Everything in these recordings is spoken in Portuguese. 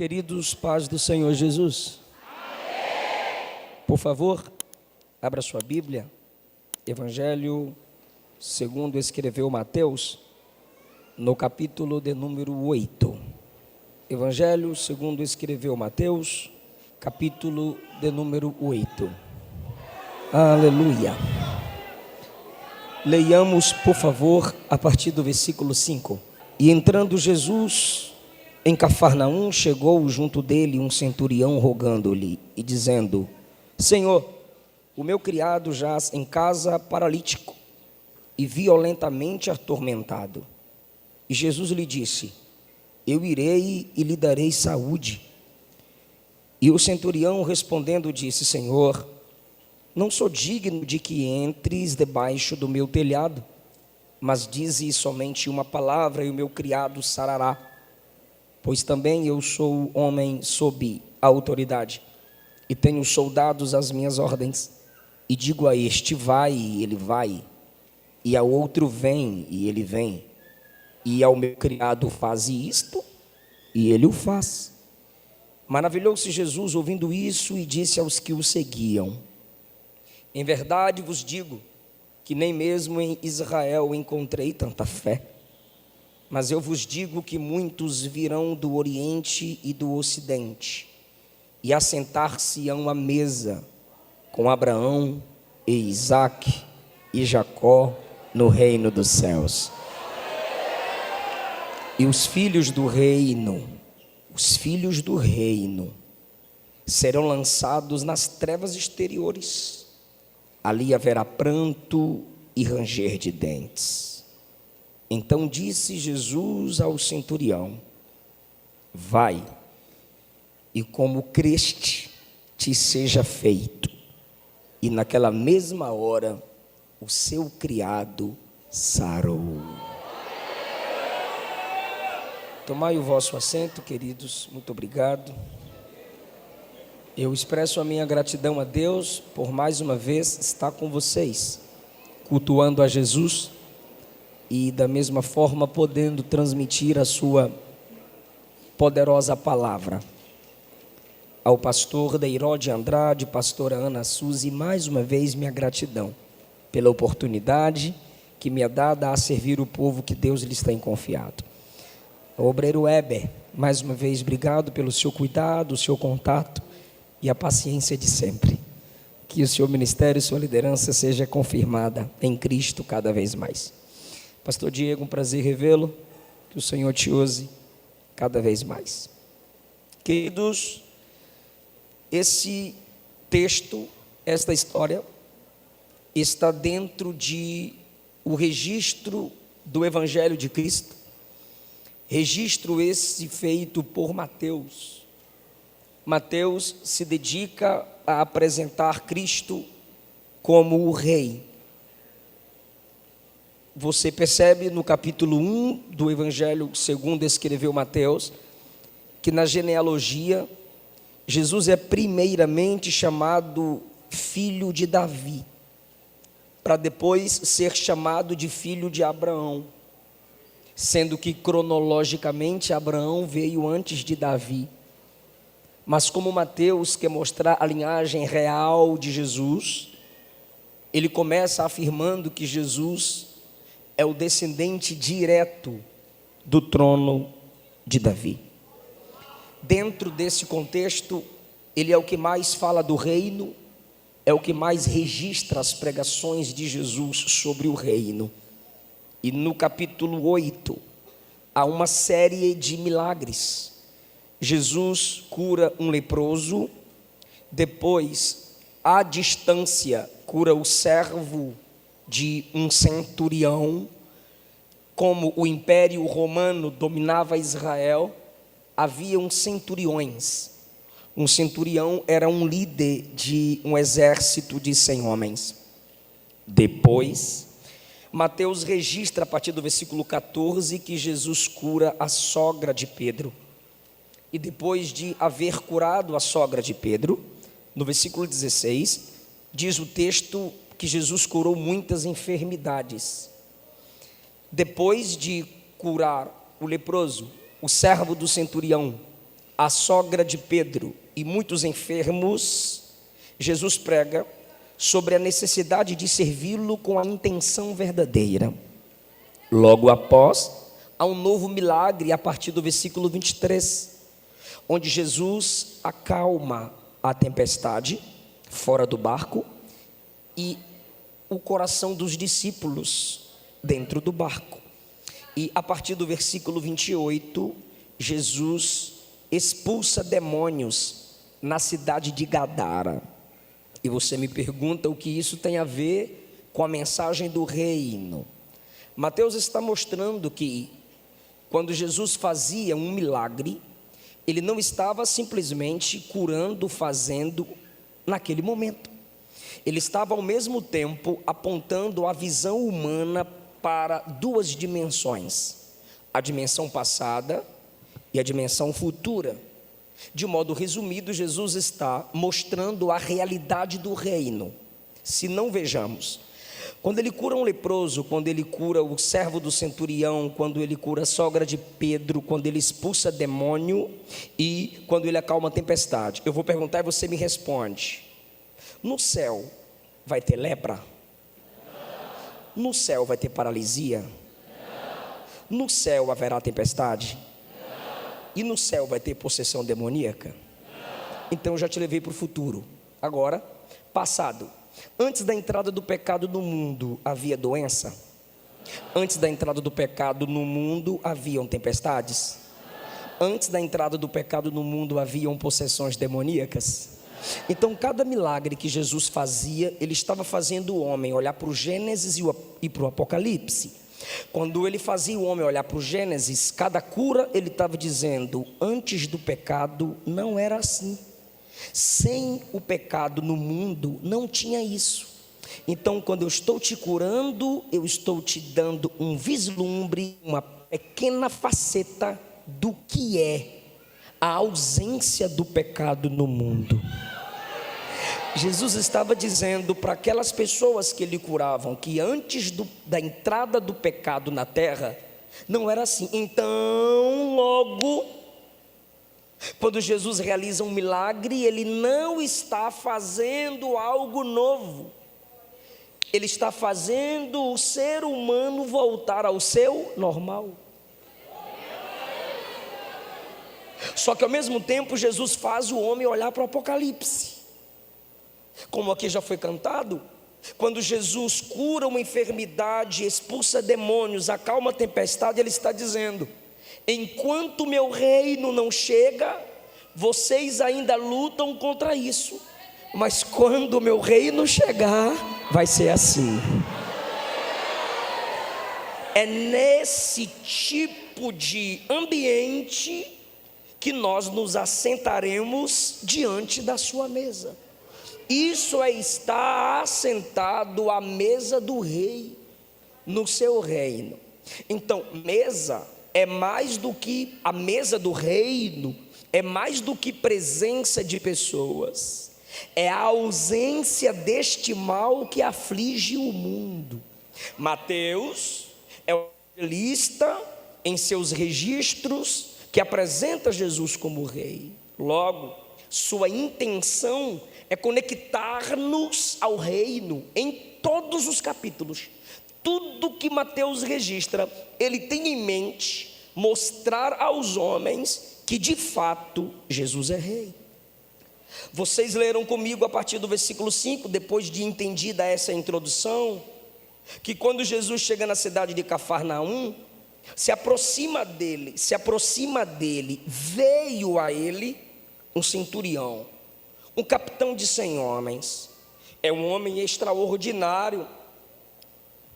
Queridos, paz do Senhor Jesus. Amém. Por favor, abra sua Bíblia, Evangelho segundo escreveu Mateus, no capítulo de número 8. Evangelho segundo escreveu Mateus, capítulo de número 8. Aleluia. Leiamos, por favor, a partir do versículo 5. E entrando Jesus em Cafarnaum, chegou junto dele um centurião rogando-lhe e dizendo: Senhor, o meu criado jaz em casa paralítico e violentamente atormentado. E Jesus lhe disse: Eu irei e lhe darei saúde. E o centurião respondendo disse: Senhor, não sou digno de que entres debaixo do meu telhado, mas dize somente uma palavra e o meu criado sarará. Pois também eu sou homem sob autoridade, e tenho soldados às minhas ordens, e digo a este: vai, e ele vai, e ao outro: vem, e ele vem, e ao meu criado: faze isto, e ele o faz. Maravilhou-se Jesus ouvindo isso, e disse aos que o seguiam: Em verdade vos digo, que nem mesmo em Israel encontrei tanta fé. Mas eu vos digo que muitos virão do Oriente e do Ocidente, e assentar-se-ão à mesa com Abraão e Isaque e Jacó no reino dos céus. E os filhos do reino serão lançados nas trevas exteriores. Ali haverá pranto e ranger de dentes. Então disse Jesus ao centurião: vai, e como creste, te seja feito. E naquela mesma hora, o seu criado sarou. Tomai o vosso assento, queridos, muito obrigado. Eu expresso a minha gratidão a Deus por mais uma vez estar com vocês, cultuando a Jesus, e da mesma forma podendo transmitir a sua poderosa palavra. Ao pastor Deiró de Andrade, pastora Ana Suzy, mais uma vez minha gratidão pela oportunidade que me é dada a servir o povo que Deus lhes tem confiado. Ao obreiro Weber, mais uma vez obrigado pelo seu cuidado, o seu contato e a paciência de sempre. Que o seu ministério e sua liderança seja confirmada em Cristo cada vez mais. Pastor Diego, um prazer revê-lo, que o Senhor te use cada vez mais. Queridos, esse texto, esta história, está dentro de o registro do Evangelho de Cristo, registro esse feito por Mateus. Mateus se dedica a apresentar Cristo como o Rei. Você percebe no capítulo 1 do Evangelho segundo escreveu Mateus, que na genealogia, Jesus é primeiramente chamado filho de Davi, para depois ser chamado de filho de Abraão, sendo que cronologicamente Abraão veio antes de Davi. Mas como Mateus quer mostrar a linhagem real de Jesus, ele começa afirmando que Jesus é o descendente direto do trono de Davi. Dentro desse contexto, ele é o que mais fala do reino, é o que mais registra as pregações de Jesus sobre o reino. E no capítulo 8, há uma série de milagres. Jesus cura um leproso, depois, à distância, cura o servo de um centurião. Como o Império Romano dominava Israel, havia centuriões. Um centurião era um líder de um exército de 100 homens. Depois, Mateus registra a partir do versículo 14 que Jesus cura a sogra de Pedro. E depois de haver curado a sogra de Pedro, no versículo 16, diz o texto que Jesus curou muitas enfermidades. Depois de curar o leproso, o servo do centurião, a sogra de Pedro e muitos enfermos, Jesus prega sobre a necessidade de servi-lo com a intenção verdadeira. Logo após, há um novo milagre a partir do versículo 23, onde Jesus acalma a tempestade fora do barco e o coração dos discípulos dentro do barco. E a partir do versículo 28, Jesus expulsa demônios na cidade de Gadara. E você me pergunta o que isso tem a ver com a mensagem do reino. Mateus está mostrando que quando Jesus fazia um milagre, ele não estava simplesmente curando, fazendo naquele momento. Ele estava ao mesmo tempo apontando a visão humana para duas dimensões: a dimensão passada e a dimensão futura. De modo resumido, Jesus está mostrando a realidade do reino. Se não vejamos, quando ele cura um leproso, quando ele cura o servo do centurião, quando ele cura a sogra de Pedro, quando ele expulsa demônio e quando ele acalma a tempestade, eu vou perguntar e você me responde: no céu vai ter lepra? No céu vai ter paralisia? No céu haverá tempestade? E no céu vai ter possessão demoníaca? Então eu já te levei para o futuro. Agora, passado. Antes da entrada do pecado no mundo, havia doença? Antes da entrada do pecado no mundo, haviam tempestades? Antes da entrada do pecado no mundo, haviam possessões demoníacas? Então, cada milagre que Jesus fazia, ele estava fazendo o homem olhar para o Gênesis e para o Apocalipse. Quando ele fazia o homem olhar para o Gênesis, cada cura ele estava dizendo: antes do pecado não era assim. Sem o pecado no mundo não tinha isso. Então, quando eu estou te curando, eu estou te dando um vislumbre, uma pequena faceta do que é a ausência do pecado no mundo. Jesus estava dizendo para aquelas pessoas que ele curavam que antes da entrada do pecado na terra não era assim. Então, logo, quando Jesus realiza um milagre, ele não está fazendo algo novo. Ele está fazendo o ser humano voltar ao seu normal. Só que ao mesmo tempo Jesus faz o homem olhar para o Apocalipse. Como aqui já foi cantado, quando Jesus cura uma enfermidade, expulsa demônios, acalma a tempestade, ele está dizendo: enquanto meu reino não chega, vocês ainda lutam contra isso, mas quando o meu reino chegar, vai ser assim. É nesse tipo de ambiente que nós nos assentaremos diante da sua mesa. Isso é estar assentado à mesa do rei, no seu reino. Então, mesa é mais do que a mesa do reino, é mais do que presença de pessoas, é a ausência deste mal que aflige o mundo. Mateus é o evangelista em seus registros que apresenta Jesus como rei. Logo, sua intenção é conectar-nos ao reino em todos os capítulos. Tudo que Mateus registra, ele tem em mente mostrar aos homens que de fato Jesus é rei. Vocês leram comigo a partir do versículo 5, depois de entendida essa introdução, que quando Jesus chega na cidade de Cafarnaum, se aproxima dele, veio a ele um centurião, um capitão de 100 homens, é um homem extraordinário,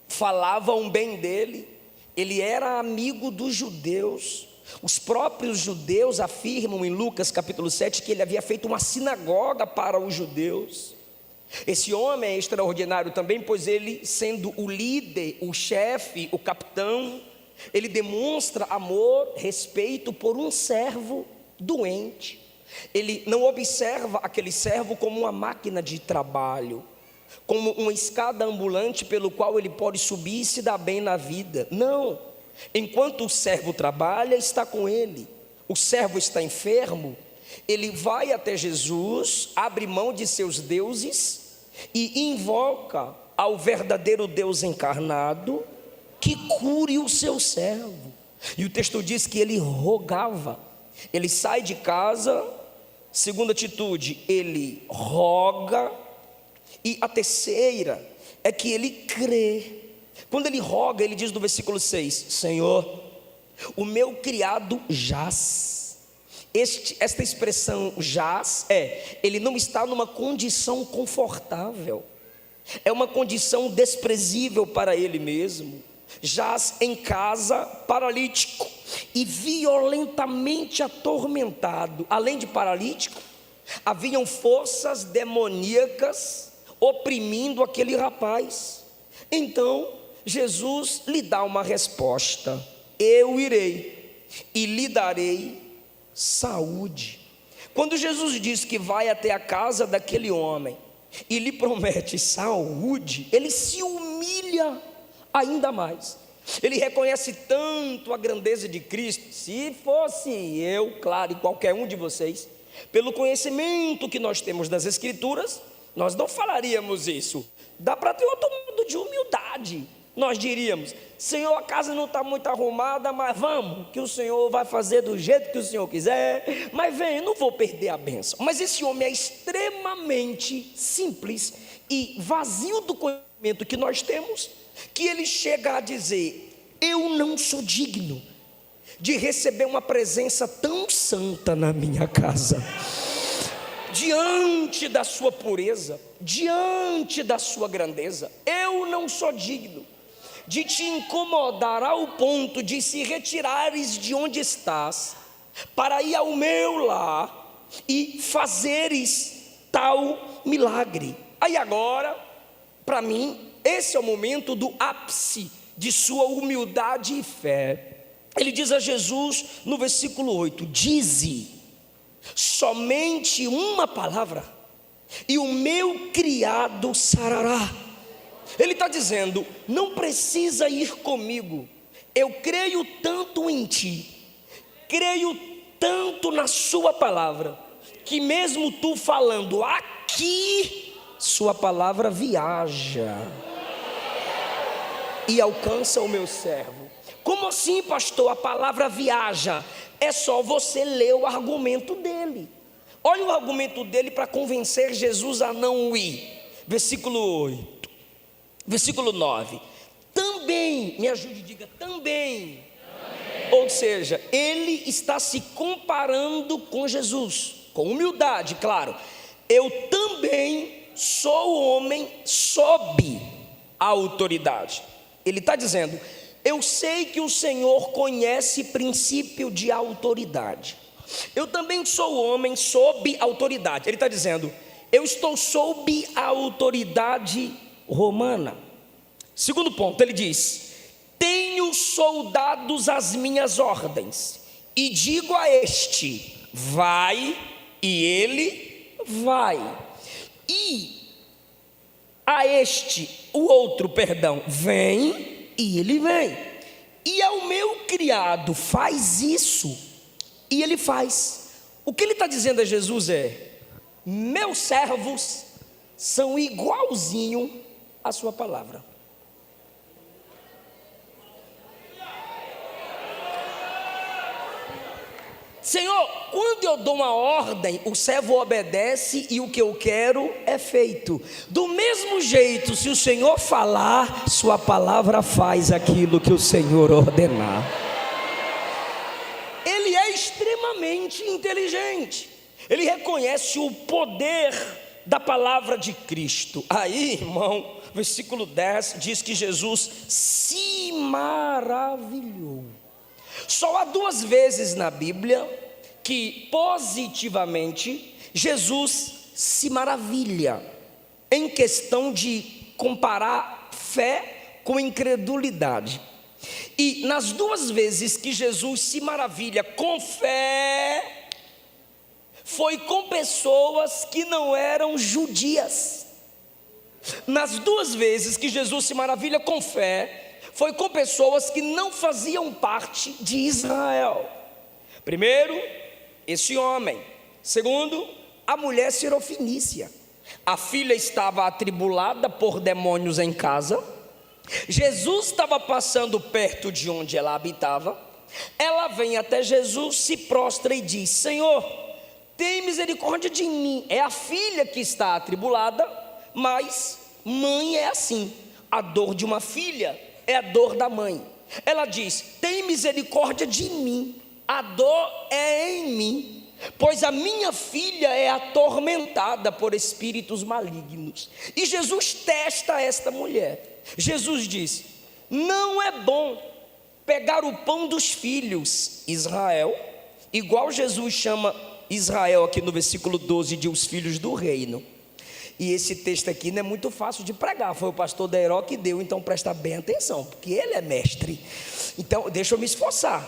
falavam bem dele, ele era amigo dos judeus. Os próprios judeus afirmam em Lucas capítulo 7 que ele havia feito uma sinagoga para os judeus. Esse homem é extraordinário também, pois ele, sendo o líder, o chefe, o capitão, ele demonstra amor, respeito por um servo doente. Ele não observa aquele servo como uma máquina de trabalho, como uma escada ambulante pelo qual ele pode subir e se dar bem na vida. Não, enquanto o servo trabalha, está com ele. o servo está enfermo, ele vai até Jesus, abre mão de seus deuses e invoca ao verdadeiro Deus encarnado que cure o seu servo. E o texto diz que ele rogava. Ele sai de casa, segunda atitude, ele roga. E a terceira é que ele crê. Quando ele roga, ele diz no versículo 6: Senhor, o meu criado jaz. Esta expressão jaz ele não está numa condição confortável, é uma condição desprezível para ele mesmo. Jaz em casa, paralítico e violentamente atormentado. Além de paralítico, haviam forças demoníacas oprimindo aquele rapaz. Então Jesus lhe dá uma resposta: eu irei e lhe darei saúde. Quando Jesus diz que vai até a casa daquele homem e lhe promete saúde, ele se humilha ainda mais. Ele reconhece tanto a grandeza de Cristo. Se fosse eu, claro, e qualquer um de vocês, pelo conhecimento que nós temos das Escrituras, nós não falaríamos isso. Dá para ter outro modo de humildade. Nós diríamos: Senhor, a casa não está muito arrumada, mas vamos, que o Senhor vai fazer do jeito que o Senhor quiser. Mas vem, eu não vou perder a bênção. Mas esse homem é extremamente simples e vazio do conhecimento que nós temos, que ele chega a dizer: eu não sou digno de receber uma presença tão santa na minha casa. Diante da sua pureza, diante da sua grandeza, eu não sou digno de te incomodar ao ponto de se retirares de onde estás, para ir ao meu lar e fazeres tal milagre. Aí agora, para mim, esse é o momento do ápice de sua humildade e fé. Ele diz a Jesus no versículo 8: dize somente uma palavra e o meu criado sarará. Ele está dizendo: não precisa ir comigo, eu creio tanto em ti, creio tanto na sua palavra, que mesmo tu falando aqui, sua palavra viaja e alcança o meu servo. Como assim, pastor? A palavra viaja? É só você ler o argumento dele. Olha o argumento dele para convencer Jesus a não ir. Versículo 8. Versículo 9: também, me ajude, diga também. Ou seja, ele está se comparando com Jesus, com humildade, claro. Eu também sou homem sob a autoridade. Ele está dizendo: eu sei que o Senhor conhece princípio de autoridade. Eu também sou homem sob autoridade. Ele está dizendo: eu estou sob a autoridade romana. Segundo ponto, ele diz: tenho soldados às minhas ordens, e digo a este: vai, e ele vai. E a este, o outro, perdão, vem, e ele vem. E ao meu criado, faz isso, e ele faz. O que ele está dizendo a Jesus é: meus servos são igualzinho à sua palavra. Senhor, quando eu dou uma ordem, o servo obedece e o que eu quero é feito. Do mesmo jeito, se o Senhor falar, sua palavra faz aquilo que o Senhor ordenar. Ele é extremamente inteligente. Ele reconhece o poder da palavra de Cristo. Aí, irmão, versículo 10 diz que Jesus se maravilhou. Só há duas vezes na Bíblia que positivamente Jesus se maravilha, em questão de comparar fé com incredulidade. E nas duas vezes que Jesus se maravilha com fé, foi com pessoas que não eram judias. Nas duas vezes que Jesus se maravilha com fé, foi com pessoas que não faziam parte de Israel. Primeiro, esse homem. Segundo, a mulher sirofenícia. A filha estava atribulada por demônios em casa. Jesus estava passando perto de onde ela habitava. Ela vem até Jesus, se prostra e diz: Senhor, tem misericórdia de mim. É a filha que está atribulada, mas mãe é assim. A dor de uma filha é a dor da mãe. Ela diz: tem misericórdia de mim, a dor é em mim, pois a minha filha é atormentada por espíritos malignos. E Jesus testa esta mulher. Jesus diz: não é bom pegar o pão dos filhos. Israel, igual Jesus chama Israel aqui no versículo 12 de os filhos do reino. E esse texto aqui não é muito fácil de pregar, foi o pastor Deiró que deu, então presta bem atenção, porque ele é mestre. Então deixa eu me esforçar.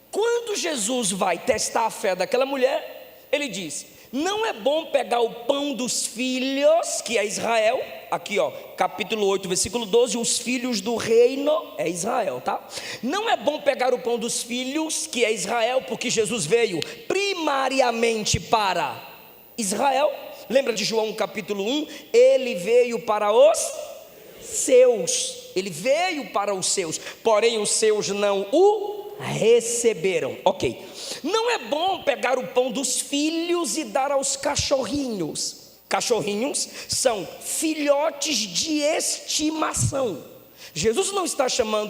Quando Jesus vai testar a fé daquela mulher, ele diz: não é bom pegar o pão dos filhos, que é Israel, aqui ó, capítulo 8, versículo 12, os filhos do reino, é Israel, tá? Não é bom pegar o pão dos filhos, que é Israel, porque Jesus veio primariamente para Israel. Lembra de João capítulo 1? Ele veio para os seus, ele veio para os seus, porém os seus não o receberam. Ok, não é bom pegar o pão dos filhos e dar aos cachorrinhos. Cachorrinhos são filhotes de estimação. Jesus não está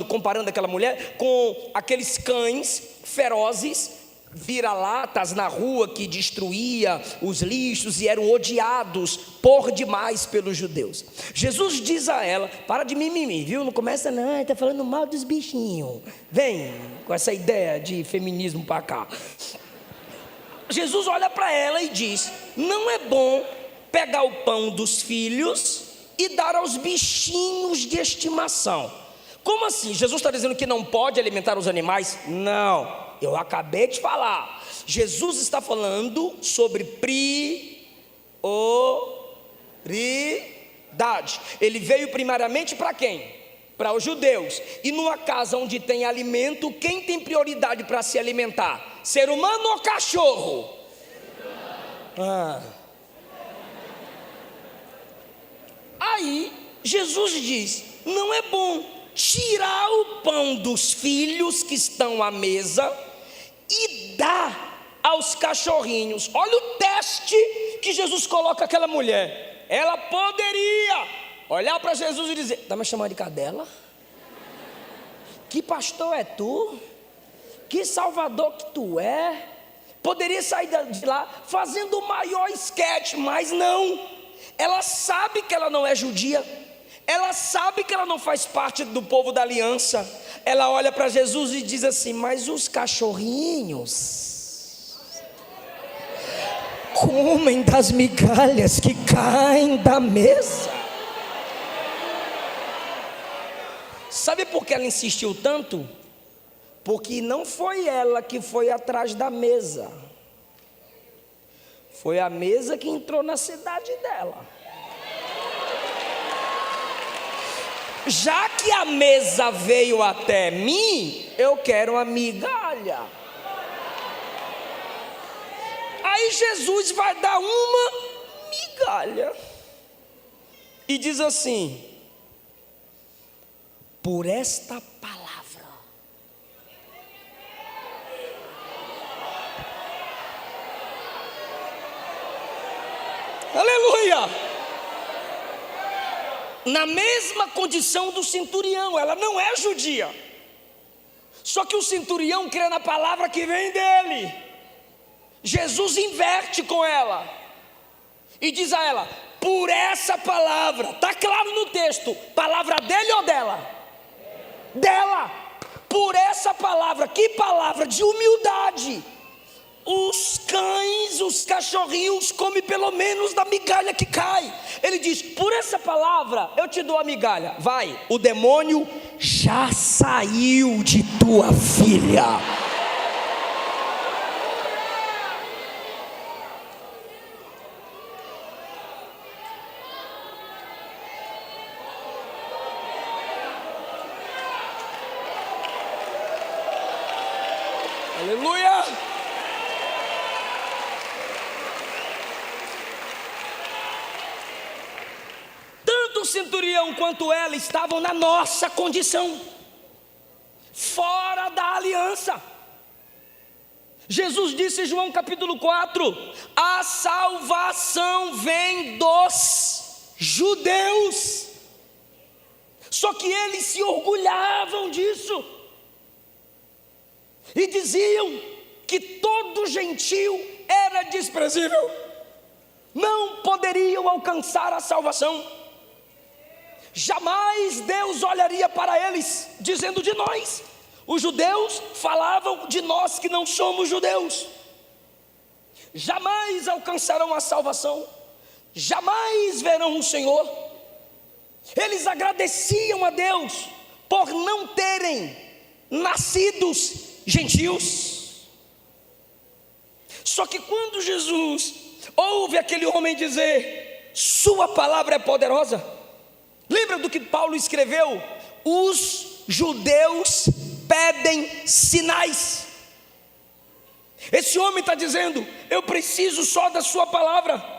comparando aquela mulher com aqueles cães ferozes, vira-latas na rua que destruía os lixos e eram odiados por demais pelos judeus. Jesus diz a ela: para de mimimi, viu? Não começa não, está falando mal dos bichinhos. Vem com essa ideia de feminismo para cá. Jesus olha para ela e diz: não é bom pegar o pão dos filhos e dar aos bichinhos de estimação. Como assim? Jesus está dizendo que não pode alimentar os animais? Não, eu acabei de falar. Jesus está falando sobre prioridade. Ele veio primariamente para quem? Para os judeus. E numa casa onde tem alimento, quem tem prioridade para se alimentar? Ser humano ou cachorro? Aí Jesus diz: não é bom tirar o pão dos filhos que estão à mesa e dar aos cachorrinhos. Olha o teste que Jesus coloca aquela mulher. Ela poderia olhar para Jesus e dizer: está me chamando de cadela? Que pastor é tu? Que salvador que tu é? Poderia sair de lá fazendo o maior esquete, mas não. Ela sabe que ela não é judia, ela sabe que ela não faz parte do povo da aliança. Ela olha para Jesus e diz assim: mas os cachorrinhos comem das migalhas que caem da mesa. Sabe por que ela insistiu tanto? Porque não foi ela que foi atrás da mesa, foi a mesa que entrou na cidade dela. Já que a mesa veio até mim, eu quero uma migalha. Aí Jesus vai dar uma migalha e diz assim: por esta palavra. Aleluia! Na mesma condição do centurião, ela não é judia, só que o centurião crê na palavra que vem dele. Jesus inverte com ela e diz a ela: por essa palavra. Está claro no texto, palavra dele ou dela? Dela. Por essa palavra. Que palavra? De humildade. Os cães, os cachorrinhos comem pelo menos da migalha que cai. Ele diz: por essa palavra eu te dou a migalha. Vai, o demônio já saiu de tua filha. Aleluia. centurião quanto ela estavam na nossa condição, fora da aliança. Jesus disse em João capítulo 4: a salvação vem dos judeus. Só que eles se orgulhavam disso e diziam que todo gentio era desprezível, não poderiam alcançar a salvação. Jamais Deus olharia para eles dizendo de nós. Os judeus falavam de nós que não somos judeus. Jamais alcançarão a salvação, jamais verão o Senhor. Eles agradeciam a Deus por não terem nascidos gentios. Só que quando Jesus ouve aquele homem dizer: sua palavra é poderosa, lembra do que Paulo escreveu? Os judeus pedem sinais. Esse homem está dizendo: eu preciso só da sua palavra.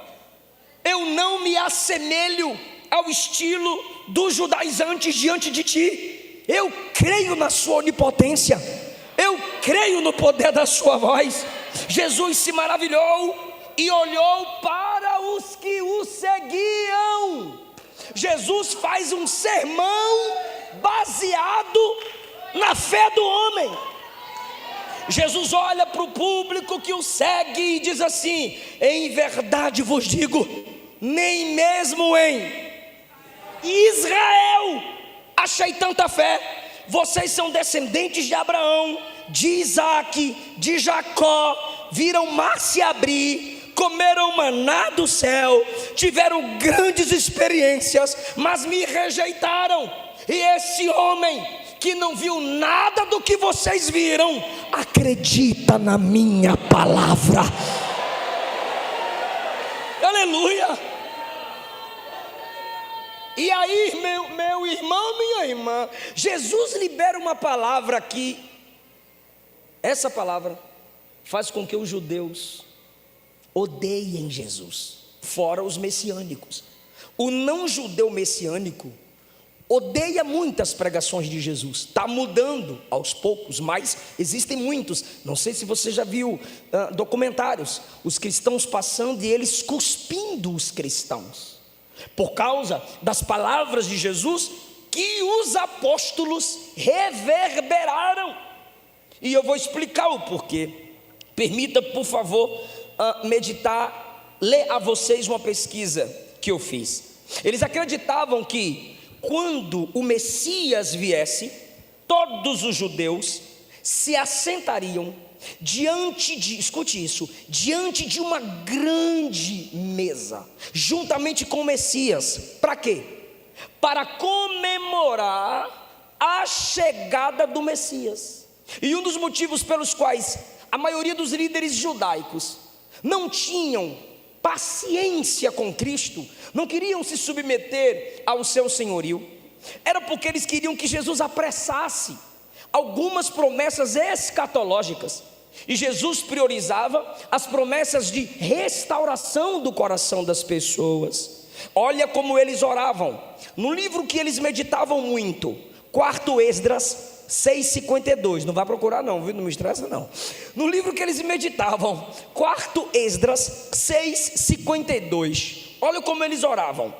Eu não me assemelho ao estilo dos judaizantes diante de ti. Eu creio na sua onipotência, eu creio no poder da sua voz. Jesus se maravilhou e olhou para os que o seguiam. Jesus faz um sermão baseado na fé do homem. Jesus olha para o público que o segue e diz assim: em verdade vos digo, nem mesmo em Israel achei tanta fé. Vocês são descendentes de Abraão, de Isaque, de Jacó, viram mar se abrir, comeram maná do céu, tiveram grandes experiências, mas me rejeitaram. E esse homem que não viu nada do que vocês viram, acredita na minha palavra. Aleluia. E aí, meu irmão, minha irmã, Jesus libera uma palavra aqui. Essa palavra faz com que os judeus odeiem Jesus, fora os messiânicos. O não judeu messiânico odeia muitas pregações de Jesus. Está mudando aos poucos, mas existem muitos. Não sei se você já viu documentários, os cristãos passando e eles cuspindo os cristãos, por causa das palavras de Jesus que os apóstolos reverberaram. E eu vou explicar o porquê. Permita, por favor, meditar, ler a vocês uma pesquisa que eu fiz. Eles acreditavam que quando o Messias viesse, todos os judeus se assentariam diante de, escute isso, diante de uma grande mesa, juntamente com o Messias. Para quê? Para comemorar a chegada do Messias. E um dos motivos pelos quais a maioria dos líderes judaicos não tinham paciência com Cristo, não queriam se submeter ao seu senhorio, era porque eles queriam que Jesus apressasse algumas promessas escatológicas. E Jesus priorizava as promessas de restauração do coração das pessoas. Olha como eles oravam. No livro que eles meditavam muito, 4 Esdras 6:52, não vai procurar não, viu? Não me estressa não. No livro que eles meditavam, 4 Esdras 6:52, olha como eles oravam.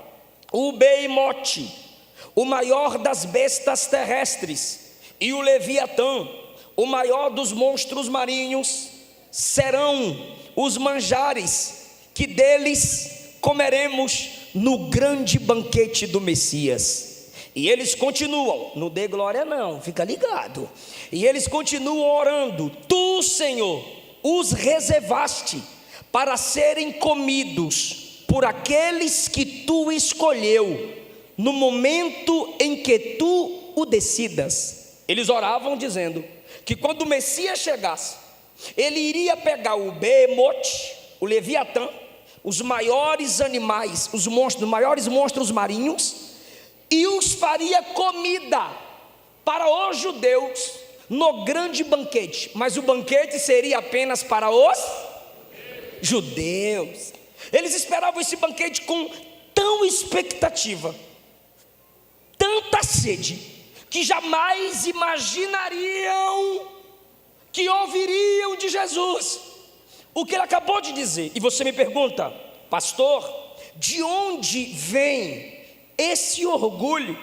O Beimote, o maior das bestas terrestres, e o Leviatã, o maior dos monstros marinhos, serão os manjares que deles comeremos no grande banquete do Messias. E eles continuam, não dê glória não, fica ligado. E eles continuam orando: tu, Senhor, os reservaste para serem comidos por aqueles que tu escolheu, no momento em que tu o decidas. Eles oravam dizendo que quando o Messias chegasse, ele iria pegar o Behemote, o Leviatã, os maiores animais, os maiores monstros marinhos, e os faria comida para os judeus no grande banquete. Mas o banquete seria apenas para os judeus. Eles esperavam esse banquete com tão expectativa sede, que jamais imaginariam que ouviriam de Jesus o que ele acabou de dizer. E você me pergunta: pastor, de onde vem esse orgulho?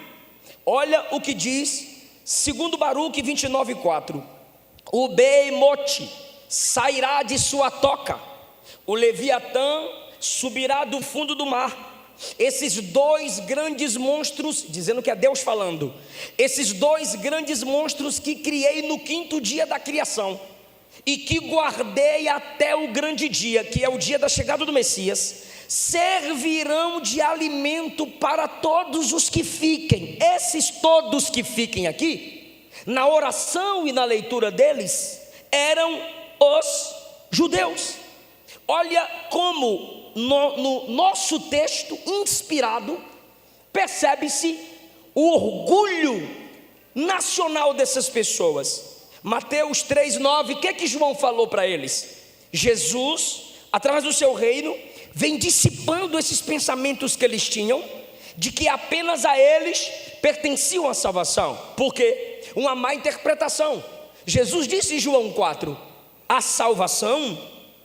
Olha o que diz, segundo Baruque 29:4: o Behemote sairá de sua toca, o Leviatã subirá do fundo do mar. Esses dois grandes monstros, dizendo que é Deus falando, esses dois grandes monstros que criei no 5º dia da criação, e que guardei até o grande dia, que é o dia da chegada do Messias, servirão de alimento para todos os que fiquem. Esses todos que fiquem aqui, na oração e na leitura deles, eram os judeus. Olha como no nosso texto inspirado percebe-se o orgulho nacional dessas pessoas. Mateus 3:9, o que João falou para eles? Jesus, através do seu reino, vem dissipando esses pensamentos que eles tinham, de que apenas a eles pertenciam a salvação. Por quê? Uma má interpretação. Jesus disse em João 4, a salvação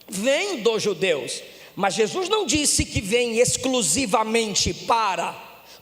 vem dos judeus, mas Jesus não disse que vem exclusivamente para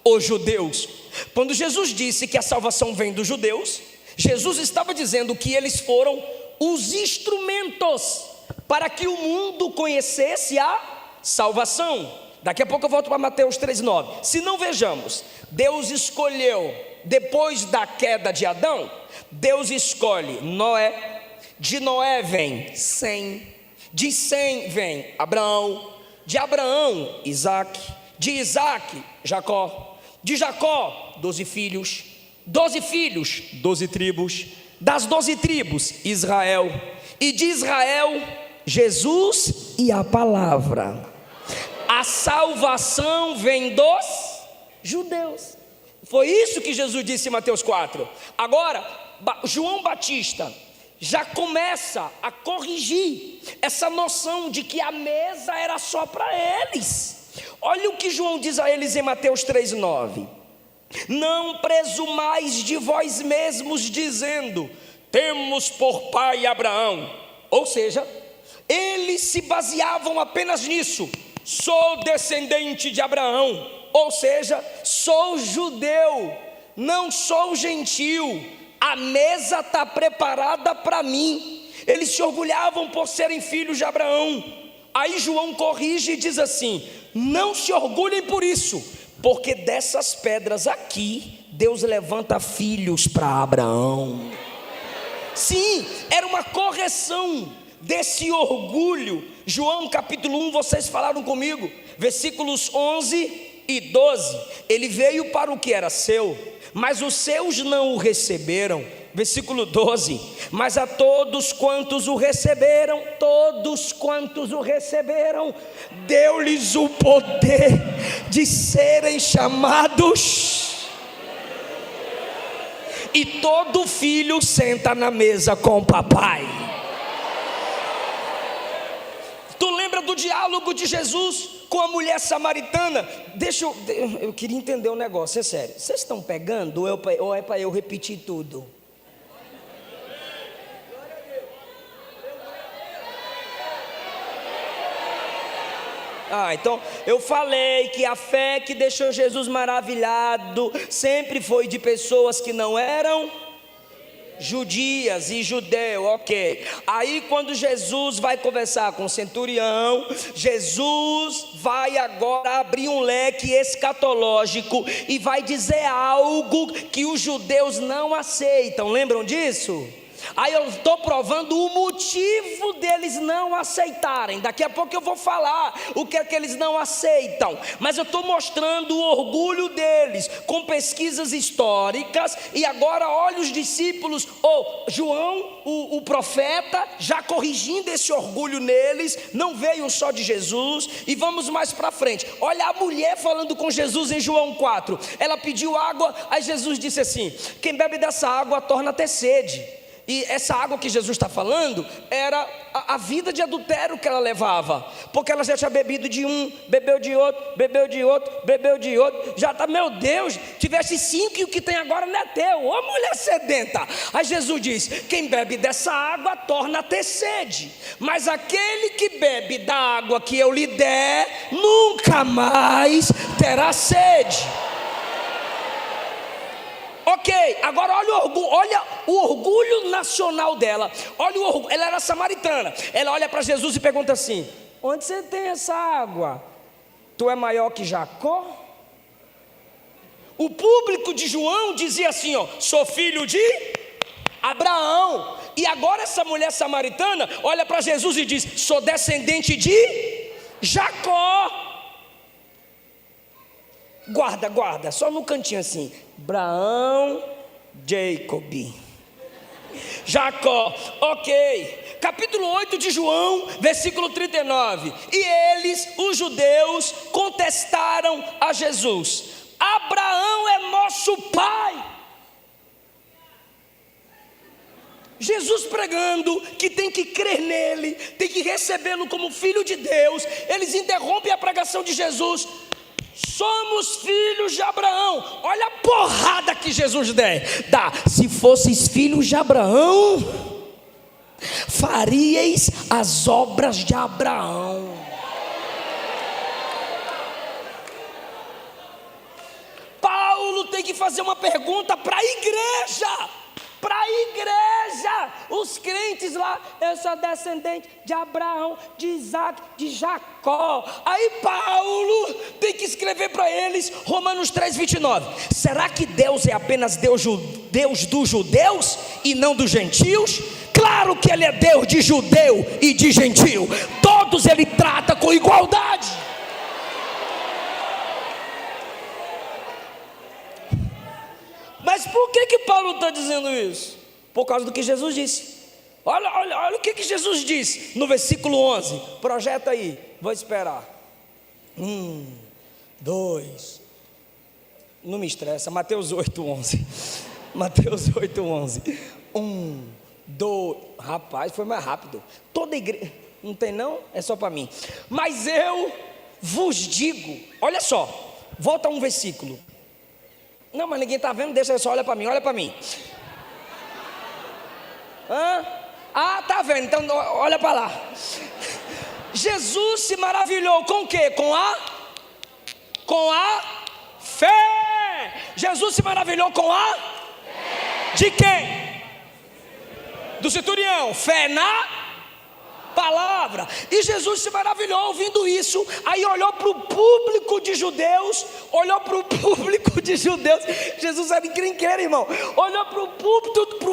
os judeus. Quando Jesus disse que a salvação vem dos judeus, Jesus estava dizendo que eles foram os instrumentos para que o mundo conhecesse a salvação. Daqui a pouco eu volto para Mateus 3:9. Se não, vejamos, Deus escolheu, depois da queda de Adão, Deus escolhe Noé. De Noé vem Sem, de Sem vem Abraão, de Abraão Isaque, de Isaque Jacó, de Jacó 12 filhos, 12 filhos 12 tribos, das 12 tribos Israel, e de Israel Jesus e a palavra. A salvação vem dos judeus. Foi isso que Jesus disse em Mateus 4. Agora, João Batista já começa a corrigir essa noção de que a mesa era só para eles. Olha o que João diz a eles em Mateus 3:9: não presumais de vós mesmos, dizendo, temos por pai Abraão. Ou seja, eles se baseavam apenas nisso: sou descendente de Abraão, ou seja, sou judeu, não sou gentil, a mesa está preparada para mim. Eles se orgulhavam por serem filhos de Abraão. Aí João corrige e diz assim: não se orgulhem por isso, porque dessas pedras aqui Deus levanta filhos para Abraão. Sim, era uma correção desse orgulho. João capítulo 1, vocês falaram comigo, versículos 11 e 12. Ele veio para o que era seu, mas os seus não o receberam. Versículo 12: mas a todos quantos o receberam, todos quantos o receberam, deu-lhes o poder de serem chamados. E todo filho senta na mesa com o papai. Tu lembra do diálogo de Jesus com a mulher samaritana? Eu queria entender um negócio, é sério. Vocês estão pegando ou é para eu repetir tudo? Então eu falei que a fé que deixou Jesus maravilhado sempre foi de pessoas que não eram judias e judeu, ok. Aí quando Jesus vai conversar com o centurião, Jesus vai agora abrir um leque escatológico e vai dizer algo que os judeus não aceitam. Lembram disso? Aí eu estou provando o motivo deles não aceitarem. Daqui a pouco eu vou falar o que é que eles não aceitam, mas eu estou mostrando o orgulho deles com pesquisas históricas. E agora olha os discípulos, João, o profeta, já corrigindo esse orgulho neles. Não veio só de Jesus. E vamos mais para frente, olha a mulher falando com Jesus em João 4. Ela pediu água, aí Jesus disse assim: quem bebe dessa água torna a ter sede. E essa água que Jesus está falando era a vida de adultério que ela levava, porque ela já tinha bebido de um, bebeu de outro, bebeu de outro, bebeu de outro. Já está, meu Deus, tivesse 5 e o que tem agora não é teu. Ô mulher sedenta. Aí Jesus diz: quem bebe dessa água torna a ter sede, mas aquele que bebe da água que eu lhe der nunca mais terá sede. Ok, agora olha o orgulho nacional dela. Olha o orgulho, ela era samaritana. Ela olha para Jesus e pergunta assim: onde você tem essa água? Tu é maior que Jacó? O público de João dizia assim, ó: sou filho de Abraão. E agora essa mulher samaritana olha para Jesus e diz: sou descendente de Jacó. Guarda, só no cantinho assim: Abraão, Jacob, Jacó. Ok, capítulo 8 de João, versículo 39. E eles, os judeus, contestaram a Jesus: Abraão é nosso pai. Jesus pregando que tem que crer nele, tem que recebê-lo como filho de Deus. Eles interrompem a pregação de Jesus: somos filhos de Abraão. Olha a porrada que Jesus dá. Se fosseis filhos de Abraão, faríeis as obras de Abraão. Paulo tem que fazer uma pergunta para a igreja. Os crentes lá: eu sou descendente de Abraão, de Isaac, de Jacó. Aí Paulo tem que escrever para eles Romanos 3:29. Será que Deus é apenas Deus dos judeus e não dos gentios? Claro que Ele é Deus de judeu e de gentio. Todos Ele trata com igualdade. Mas por que Paulo está dizendo isso? Por causa do que Jesus disse. Olha o que Jesus disse no versículo 11. Projeta aí, vou esperar. 2. Não me estressa. Mateus 8:11. Mateus 8:11. 2. Rapaz, foi mais rápido. Toda igreja. Não tem não? É só para mim. Mas eu vos digo. Olha só. Volta um versículo. Não, mas ninguém está vendo, deixa só, olha para mim. Ah, tá vendo, então olha para lá. Jesus se maravilhou com o quê? Com a fé. Jesus se maravilhou com a fé. De quem? Do centurião. Fé na palavra. E Jesus se maravilhou ouvindo isso. Aí olhou para o público de judeus. Jesus era encrenqueiro, irmão. Olhou para o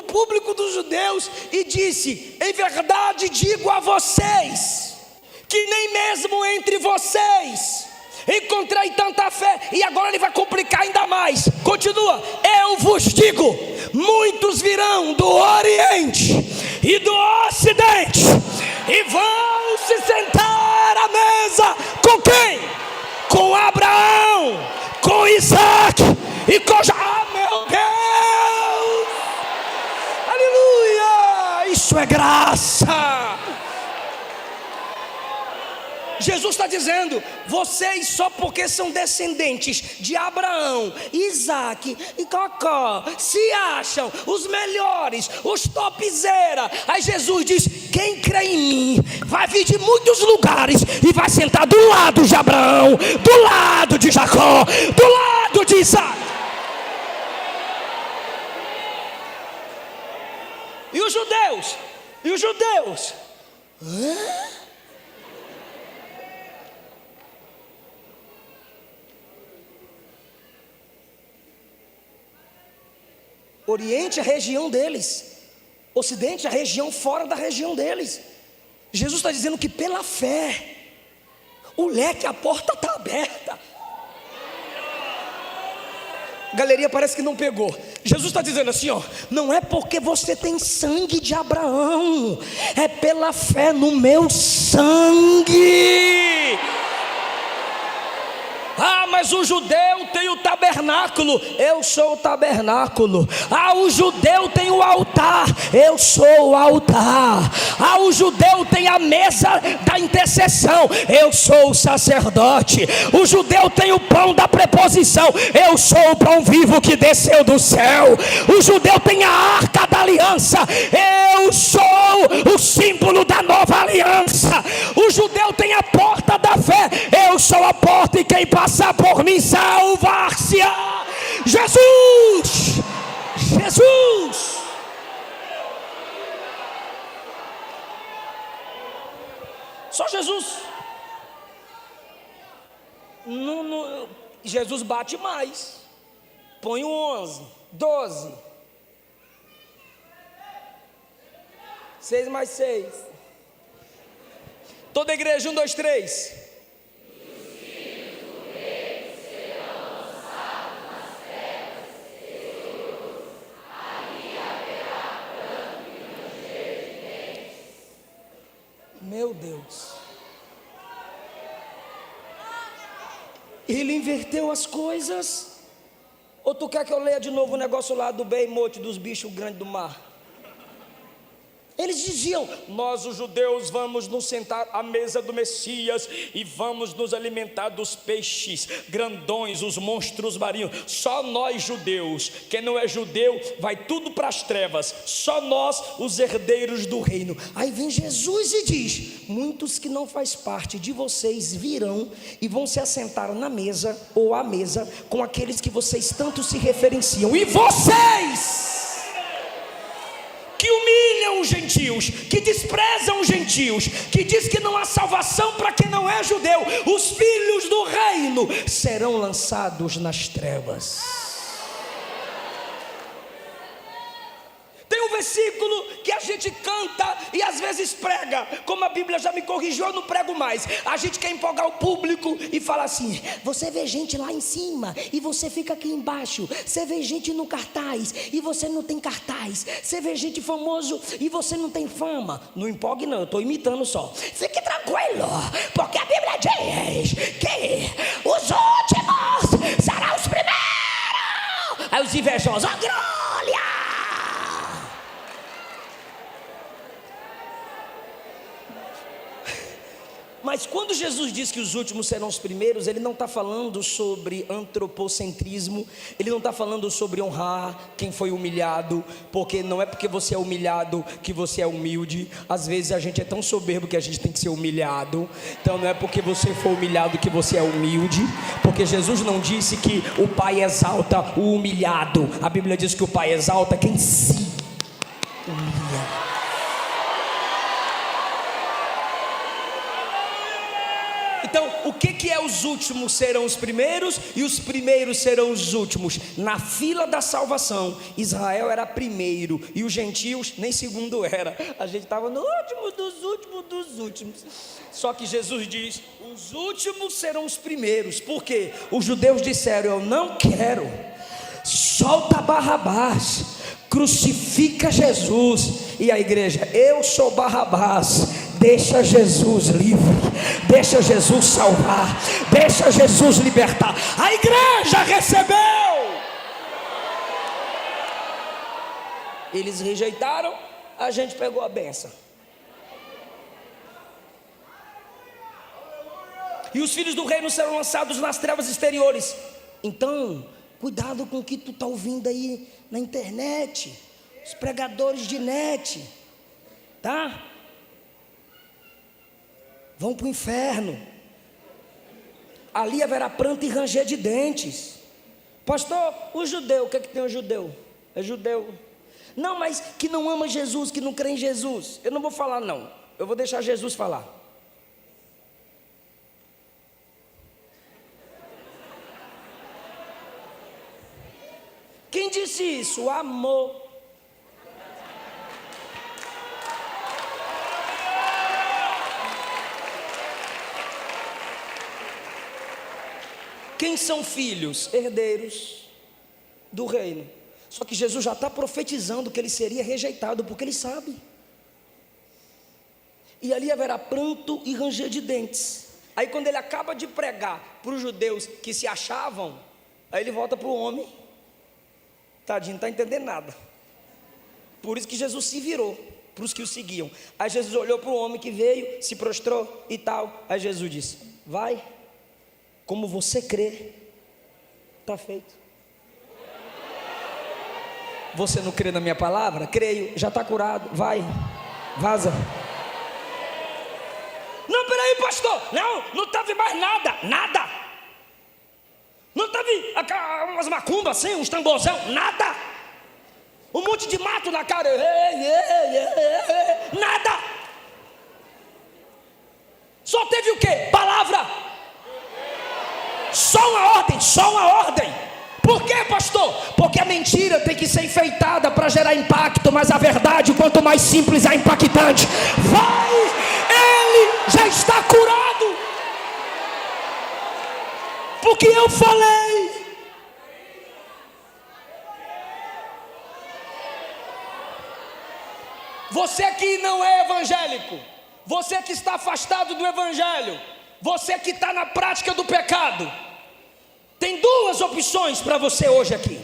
público dos judeus e disse: em verdade digo a vocês, que nem mesmo entre vocês encontrei tanta fé. E agora ele vai complicar ainda mais. Continua: eu vos digo, muitos virão do Oriente e do Ocidente e vão se sentar à mesa com quem? Com Abraão, com Isaac e com Jacó. Ah, meu Deus! Aleluia! Isso é graça. Jesus está dizendo: vocês só porque são descendentes de Abraão, Isaac e Jacó se acham os melhores, os topzera. Aí Jesus diz: quem crê em mim vai vir de muitos lugares e vai sentar do lado de Abraão, do lado de Jacó, do lado de Isaac. E os judeus? Oriente é a região deles, Ocidente é a região fora da região deles. Jesus está dizendo que pela fé, o leque, a porta está aberta. Galeria parece que não pegou. Jesus está dizendo assim, ó: não é porque você tem sangue de Abraão, é pela fé no meu sangue. Ah, mas o judeu tem o tabernáculo, eu sou o tabernáculo. O judeu tem o altar, eu sou o altar. O judeu tem a mesa da intercessão, eu sou o sacerdote. O judeu tem o pão da preposição, eu sou o pão vivo que desceu do céu. O judeu tem a arca da aliança, eu sou o símbolo da nova aliança. O judeu tem a porta da fé, eu sou a porta, e quem passar por mim salvar-se-á. Jesus, Jesus. Só Jesus. Jesus bate mais. Põe um 11, 12. 6 mais 6. Toda a igreja, 1, 2, 3. Meu Deus. Ele inverteu as coisas. Ou tu quer que eu leia de novo o negócio lá do beimote, dos bichos grandes do mar? Eles diziam: nós os judeus vamos nos sentar à mesa do Messias e vamos nos alimentar dos peixes grandões, os monstros marinhos. Só nós judeus, quem não é judeu vai tudo para as trevas. Só nós os herdeiros do reino. Aí vem Jesus e diz: muitos que não faz parte de vocês virão e vão se assentar na mesa ou à mesa com aqueles que vocês tanto se referenciam. E vocês que humilham os gentios, que desprezam os gentios, que diz que não há salvação para quem não é judeu, os filhos do reino serão lançados nas trevas. Tem um versículo que a gente canta e às vezes prega. Como a Bíblia já me corrigiu, eu não prego mais. A gente quer empolgar o público e fala assim: você vê gente lá em cima e você fica aqui embaixo. Você vê gente no cartaz e você não tem cartaz. Você vê gente famoso e você não tem fama. Não empolgue não, eu estou imitando só. Fique tranquilo, porque a Bíblia diz que os últimos serão os primeiros. Aí os invejosos: ó glória! Mas quando Jesus diz que os últimos serão os primeiros, Ele não está falando sobre antropocentrismo. Ele não está falando sobre honrar quem foi humilhado, porque não é porque você é humilhado que você é humilde. Às vezes a gente é tão soberbo que a gente tem que ser humilhado. Então não é porque você foi humilhado que você é humilde, porque Jesus não disse que o Pai exalta o humilhado. A Bíblia diz que o Pai exalta quem se humilha. Então, o que é os últimos serão os primeiros e os primeiros serão os últimos? Na fila da salvação, Israel era primeiro e os gentios nem segundo era. A gente estava no último dos últimos dos últimos. Só que Jesus diz: os últimos serão os primeiros. Por quê? Os judeus disseram: eu não quero, solta Barrabás, crucifica Jesus. E a igreja: eu sou Barrabás, deixa Jesus livre, deixa Jesus salvar, deixa Jesus libertar. A igreja recebeu. Eles rejeitaram, a gente pegou a benção. E os filhos do reino serão lançados nas trevas exteriores. Então, cuidado com o que tu está ouvindo aí na internet, os pregadores de net, tá? Vão para o inferno. Ali haverá pranto e ranger de dentes. Pastor, o judeu, o que é que tem o judeu? É judeu. Não, mas que não ama Jesus, que não crê em Jesus. Eu não vou falar não, eu vou deixar Jesus falar. Quem disse isso? O amor. Quem são filhos? Herdeiros do reino. Só que Jesus já está profetizando que ele seria rejeitado, porque ele sabe. E ali haverá pranto e ranger de dentes. Aí quando ele acaba de pregar para os judeus que se achavam, Aí ele volta para o homem, tadinho, não está entendendo nada. Por isso que Jesus se virou para os que o seguiam. Aí Jesus olhou para o homem que veio, se prostrou e tal. Aí Jesus disse: vai, como você crê, está feito. Você não crê na minha palavra? Creio, já está curado, vai, vaza. Não, peraí, pastor, não teve mais nada. Não teve umas macumbas assim, uns tamborzão, nada. Um monte de mato na cara, nada. Só teve o quê? Palavra. Só uma ordem. Por quê, pastor? Porque a mentira tem que ser enfeitada para gerar impacto, mas a verdade, quanto mais simples, é impactante. Vai, ele já está curado. Porque eu falei. Você que não é evangélico, você que está afastado do evangelho, você que está na prática do pecado, tem duas opções para você hoje aqui.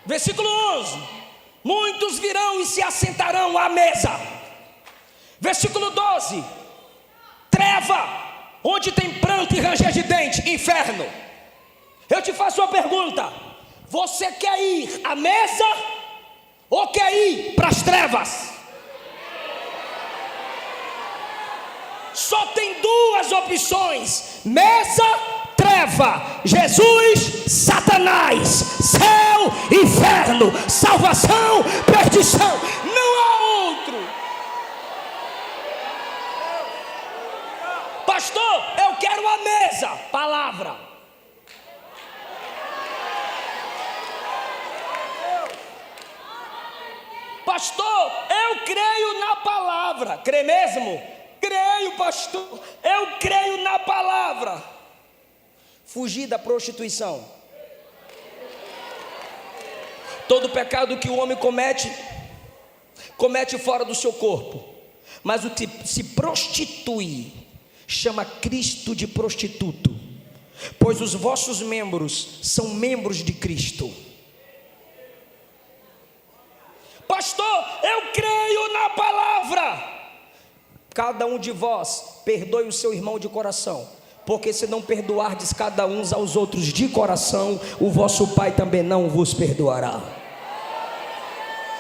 Versículo 11: muitos virão e se assentarão à mesa. Versículo 12: treva, onde tem pranto e ranger de dente, inferno. Eu te faço uma pergunta: você quer ir à mesa ou quer ir para as trevas? Só tem duas opções: mesa, treva, Jesus, Satanás, céu, inferno, salvação, perdição. Não há outro. Pastor, eu quero a mesa, palavra. Pastor, eu creio na palavra. Crê mesmo? Creio, pastor. Eu creio na palavra. Fugir da prostituição. Todo pecado que o homem comete fora do seu corpo. Mas o que se prostitui chama Cristo de prostituto, pois os vossos membros são membros de Cristo. Pastor, eu creio na palavra. Cada um de vós perdoe o seu irmão de coração, porque se não perdoardes cada uns aos outros de coração, o vosso Pai também não vos perdoará.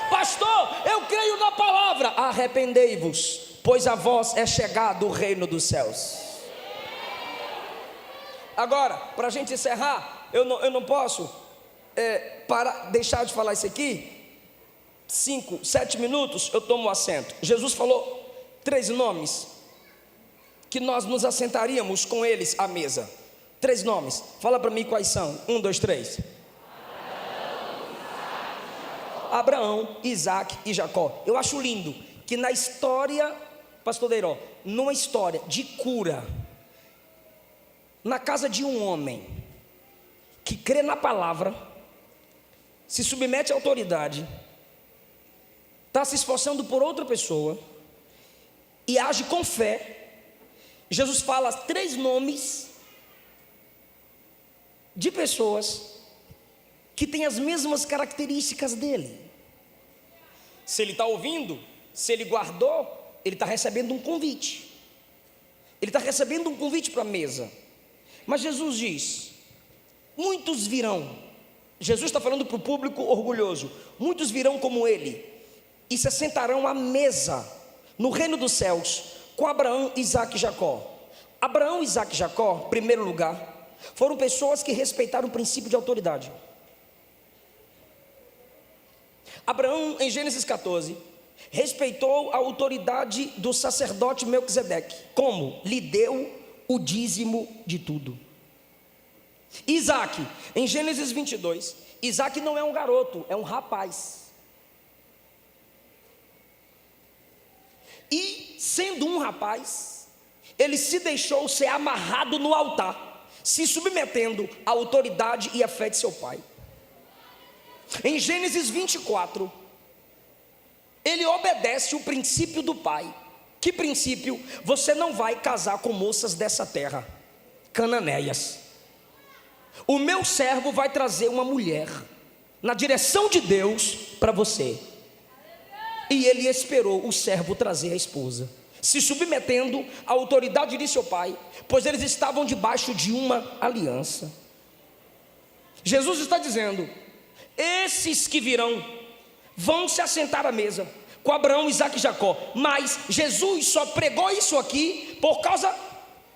Pastor, eu creio na palavra. Arrependei-vos, pois a vós é chegado o reino dos céus. Agora, para a gente encerrar, eu não posso deixar de falar isso aqui. 5, 7 minutos eu tomo assento. Jesus falou 3 nomes que nós nos assentaríamos com eles à mesa. 3 nomes, fala para mim quais são. 1, 2, 3. Abraão, Isaac e Jacó. Eu acho lindo que na história, pastor Deiró, numa história de cura, na casa de um homem que crê na palavra, se submete à autoridade, está se esforçando por outra pessoa e age com fé, Jesus fala 3 nomes de pessoas que têm as mesmas características dele. Se ele está ouvindo, se ele guardou, ele está recebendo um convite. Ele está recebendo um convite para a mesa. Mas Jesus diz: muitos virão. Jesus está falando para o público orgulhoso: muitos virão como ele e se sentarão à mesa no reino dos céus com Abraão, Isaac e Jacó. Abraão, Isaac e Jacó, em primeiro lugar, foram pessoas que respeitaram o princípio de autoridade. Abraão, em Gênesis 14, respeitou a autoridade do sacerdote Melquisedeque. Como? Lhe deu o dízimo de tudo. Isaac, em Gênesis 22, Isaac não é um garoto, é um rapaz. E sendo um rapaz, ele se deixou ser amarrado no altar, se submetendo à autoridade e à fé de seu pai. Em Gênesis 24, ele obedece o princípio do pai. Que princípio? Você não vai casar com moças dessa terra. cananéias. O meu servo vai trazer uma mulher na direção de Deus para você. E ele esperou o servo trazer a esposa, se submetendo à autoridade de seu pai, pois eles estavam debaixo de uma aliança. Jesus está dizendo: esses que virão vão se assentar à mesa com Abraão, Isaque e Jacó. Mas Jesus só pregou isso aqui por causa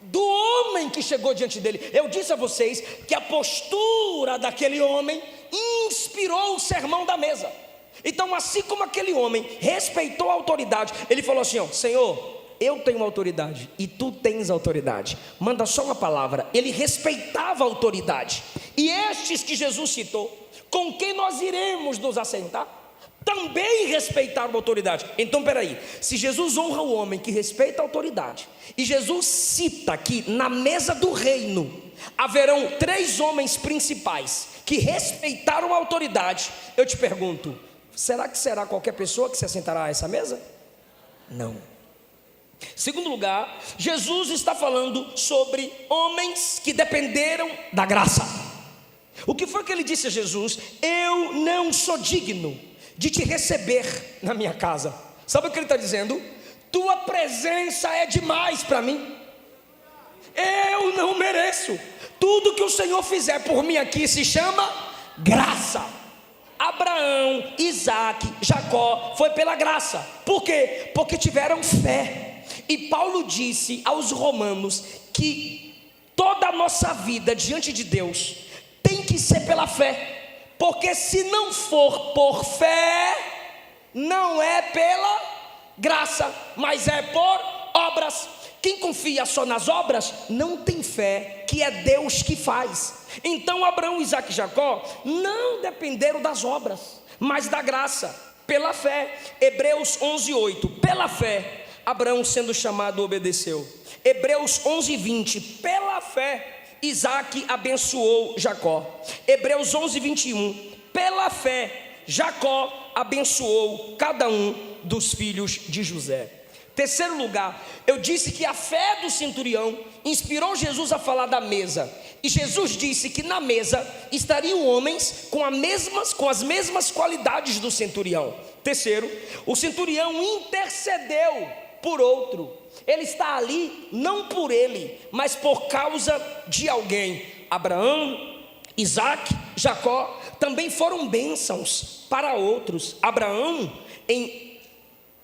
do homem que chegou diante dele. Eu disse a vocês que a postura daquele homem inspirou o sermão da mesa. Então, assim como aquele homem respeitou a autoridade, ele falou assim: ó, Senhor, eu tenho autoridade e tu tens autoridade, manda só uma palavra. Ele respeitava a autoridade. E estes que Jesus citou, com quem nós iremos nos assentar, também respeitaram a autoridade. Então peraí, se Jesus honra o homem que respeita a autoridade, e Jesus cita que na mesa do reino haverão 3 homens principais que respeitaram a autoridade, eu te pergunto, será que será qualquer pessoa que se assentará a essa mesa? Não. Segundo lugar, Jesus está falando sobre homens que dependeram da graça. O que foi que ele disse a Jesus? Eu não sou digno de te receber na minha casa. Sabe o que ele está dizendo? Tua presença é demais para mim. Eu não mereço. Tudo que o Senhor fizer por mim aqui se chama graça. Abraão, Isaque, Jacó foi pela graça. Por quê? Porque tiveram fé. E Paulo disse aos romanos que toda a nossa vida diante de Deus tem que ser pela fé. Porque se não for por fé, não é pela graça, mas é por obras. Quem confia só nas obras, não tem fé que é Deus que faz. Então Abraão, Isaque e Jacó não dependeram das obras, mas da graça, pela fé. Hebreus 11:8, pela fé, Abraão sendo chamado obedeceu. Hebreus 11:20, pela fé, Isaque abençoou Jacó. Hebreus 11:21, pela fé, Jacó abençoou cada um dos filhos de José. Terceiro lugar, eu disse que a fé do centurião inspirou Jesus a falar da mesa. E Jesus disse que na mesa estariam homens com as mesmas qualidades do centurião. Terceiro, o centurião intercedeu por outro. Ele está ali não por ele, mas por causa de alguém. Abraão, Isaque, Jacó também foram bênçãos para outros. Abraão, em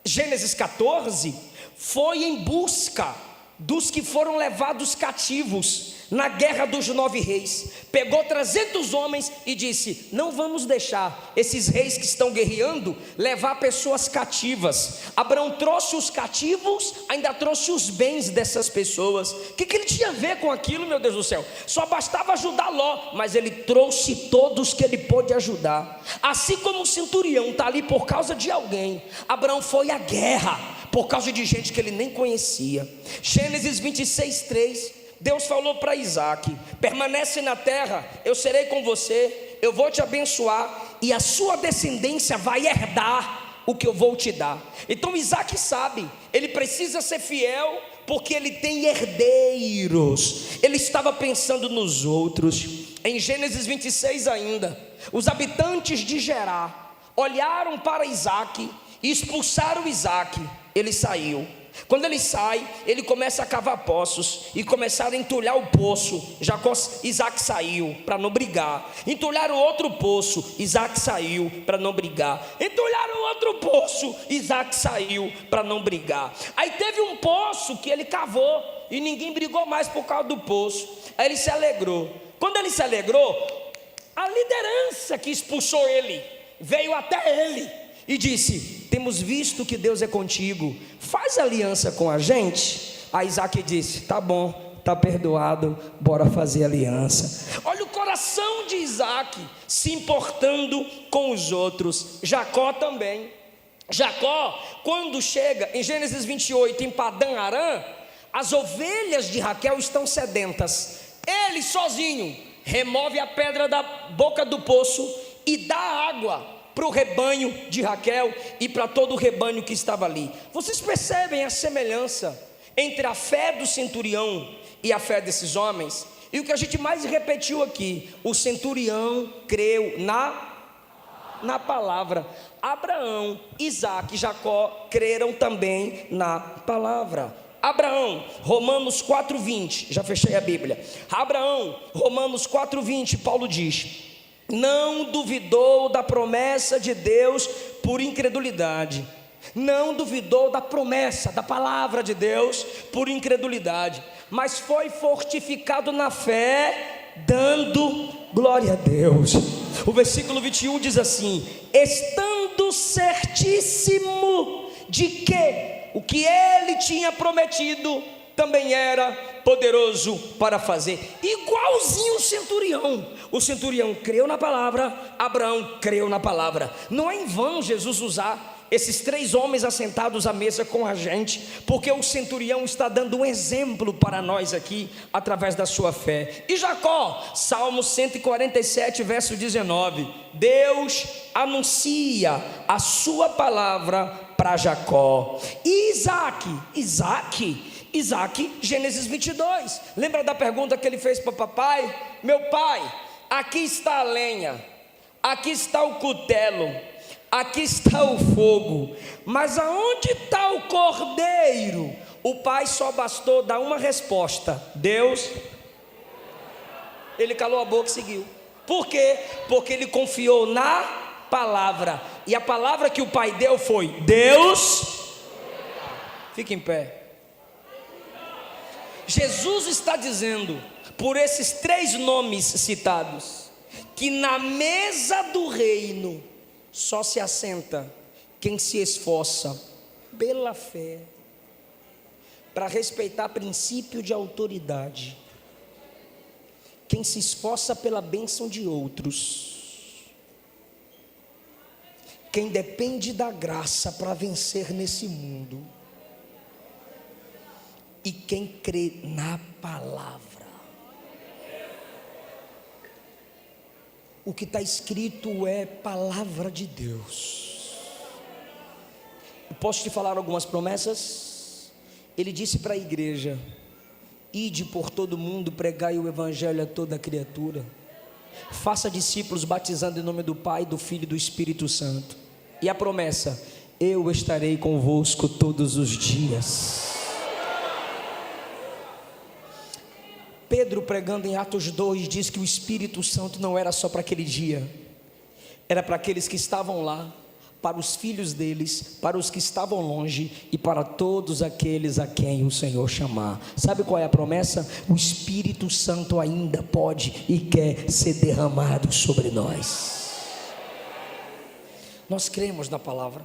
Gênesis 14, foi em busca dos que foram levados cativos na guerra dos 9 reis, pegou 300 homens e disse: não vamos deixar esses reis que estão guerreando levar pessoas cativas. Abraão trouxe os cativos, ainda trouxe os bens dessas pessoas. O que ele tinha a ver com aquilo, meu Deus do céu? Só bastava ajudar Ló, mas ele trouxe todos que ele pôde ajudar. Assim como o centurião está ali por causa de alguém, Abraão foi à guerra por causa de gente que ele nem conhecia. Gênesis 26:3, Deus falou para Isaque: permanece na terra, eu serei com você, eu vou te abençoar e a sua descendência vai herdar o que eu vou te dar. Então Isaque sabe, ele precisa ser fiel porque ele tem herdeiros. Ele estava pensando nos outros. Em Gênesis 26 ainda, os habitantes de Gerar olharam para Isaque e expulsaram Isaque. Ele saiu. Quando ele sai, ele começa a cavar poços e começaram a entulhar o poço. Isaque saiu para não brigar. Entulharam outro poço, Isaque saiu para não brigar. Entulharam outro poço, Isaque saiu para não brigar. Aí teve um poço que ele cavou e ninguém brigou mais por causa do poço. Aí ele se alegrou. Quando ele se alegrou, a liderança que expulsou ele veio até ele e disse: temos visto que Deus é contigo, faz aliança com a gente. Aí Isaque disse: tá bom, tá perdoado, bora fazer aliança. Olha o coração de Isaque se importando com os outros. Jacó também. Jacó, quando chega em Gênesis 28 em Padã Arã, as ovelhas de Raquel estão sedentas. Ele sozinho remove a pedra da boca do poço e dá água para o rebanho de Raquel e para todo o rebanho que estava ali. Vocês percebem a semelhança entre a fé do centurião e a fé desses homens. E o que a gente mais repetiu aqui: o centurião creu na palavra. Abraão, Isaque e Jacó creram também na palavra. Abraão, Romanos 4:20, já fechei a Bíblia. Abraão, Romanos 4:20, Paulo diz: não duvidou da promessa de Deus por incredulidade. Não duvidou da promessa, da palavra de Deus por incredulidade, mas foi fortificado na fé, dando glória a Deus. O versículo 21 diz assim: estando certíssimo de que o que ele tinha prometido também era poderoso para fazer. Igualzinho o centurião. O centurião creu na palavra, Abraão creu na palavra. Não é em vão Jesus usar esses três homens assentados à mesa com a gente, porque o centurião está dando um exemplo para nós aqui, através da sua fé. E Jacó, Salmo 147, verso 19: Deus anuncia a sua palavra para Jacó. E Isaque, Gênesis 22, lembra da pergunta que ele fez para o papai? Meu pai, aqui está a lenha, aqui está o cutelo, aqui está o fogo, mas aonde está o cordeiro? O pai só bastou dar uma resposta: Deus. Ele calou a boca e seguiu. Por quê? Porque ele confiou na palavra, e a palavra que o pai deu foi: Deus. Fique em pé. Jesus está dizendo, por esses três nomes citados, que na mesa do reino só se assenta quem se esforça pela fé, para respeitar princípio de autoridade, quem se esforça pela bênção de outros, quem depende da graça para vencer nesse mundo, e quem crê na palavra. O que está escrito é palavra de Deus. Eu posso te falar algumas promessas? Ele disse para a igreja: ide por todo mundo, pregai o evangelho a toda criatura, faça discípulos, batizando em nome do Pai, do Filho e do Espírito Santo. E a promessa: eu estarei convosco todos os dias. Pedro, pregando em Atos 2, diz que o Espírito Santo não era só para aquele dia, era para aqueles que estavam lá, para os filhos deles, para os que estavam longe e para todos aqueles a quem o Senhor chamar. Sabe qual é a promessa? O Espírito Santo ainda pode e quer ser derramado sobre nós. Nós cremos na palavra.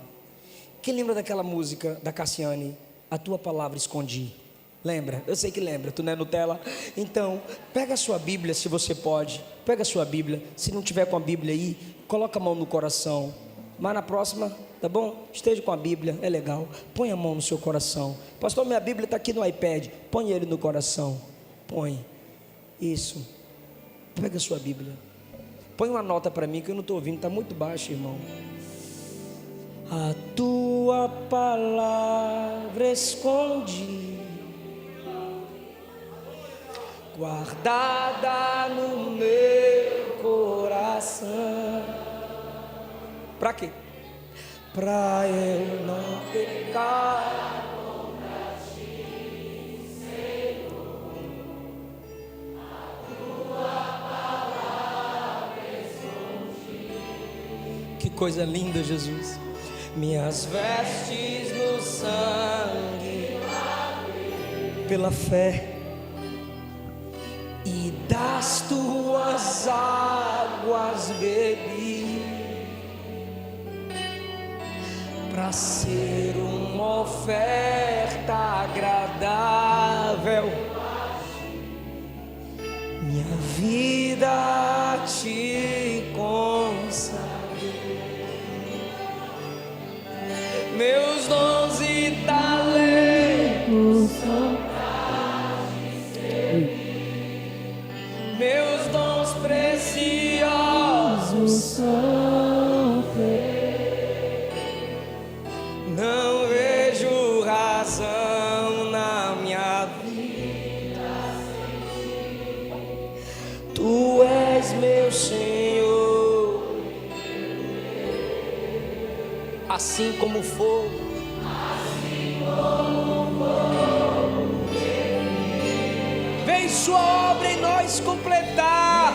Quem lembra daquela música da Cassiane? A tua palavra escondi. Lembra? Eu sei que lembra, tu não é Nutella? Então, pega a sua Bíblia, se você pode. Pega a sua Bíblia. Se não tiver com a Bíblia aí, coloca a mão no coração. Mas na próxima, tá bom? Esteja com a Bíblia, é legal. Põe a mão no seu coração. Pastor, minha Bíblia está aqui no iPad. Põe ele no coração. Põe. Isso. Pega a sua Bíblia. Põe uma nota para mim que eu não estou ouvindo, está muito baixo, irmão. A tua palavra escondi, guardada no meu coração. Para quê? Para eu não pecar contra ti, Senhor. A tua palavra escondi. Que coisa linda, Jesus. Minhas vestes no sangue, pela fé, e das tuas águas bebi, para ser uma oferta agradável, minha vida a ti consagrei, meus dons e talentos são meus dons preciosos são teus. Não vejo razão na minha vida Tu és meu Senhor, assim como fogo. Vem sua obra em nós completar.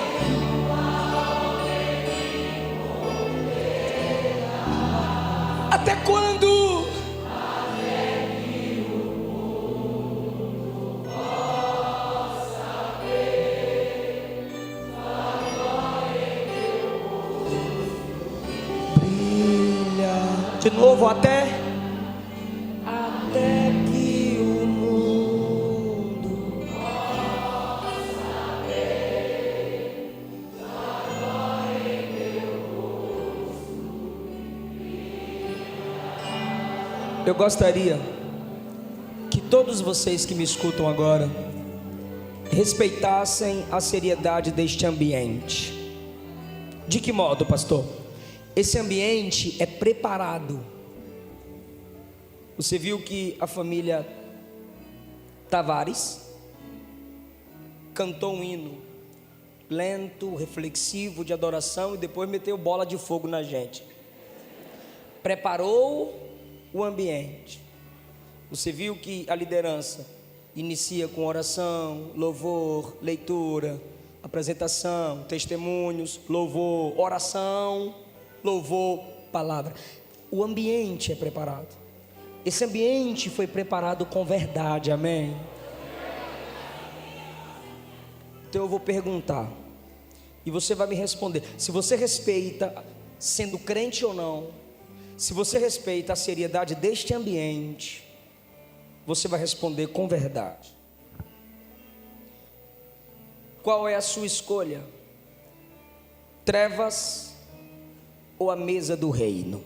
Até quando? Brilha. De novo, até que o mundo possa ver a glória em meu rosto. Eu gostaria que todos vocês que me escutam agora respeitassem a seriedade deste ambiente. De que modo, pastor? Esse ambiente é preparado. Você viu que a família Tavares cantou um hino lento, reflexivo, de adoração, e depois meteu bola de fogo na gente. Preparou o ambiente. Você viu que a liderança inicia com oração, louvor, leitura, apresentação, testemunhos, louvor, oração, louvor, palavra. O ambiente é preparado. Esse ambiente foi preparado com verdade, amém? Então eu vou perguntar, e você vai me responder. Se você respeita, sendo crente ou não, se você respeita a seriedade deste ambiente, você vai responder com verdade. Qual é a sua escolha? Trevas ou a mesa do reino?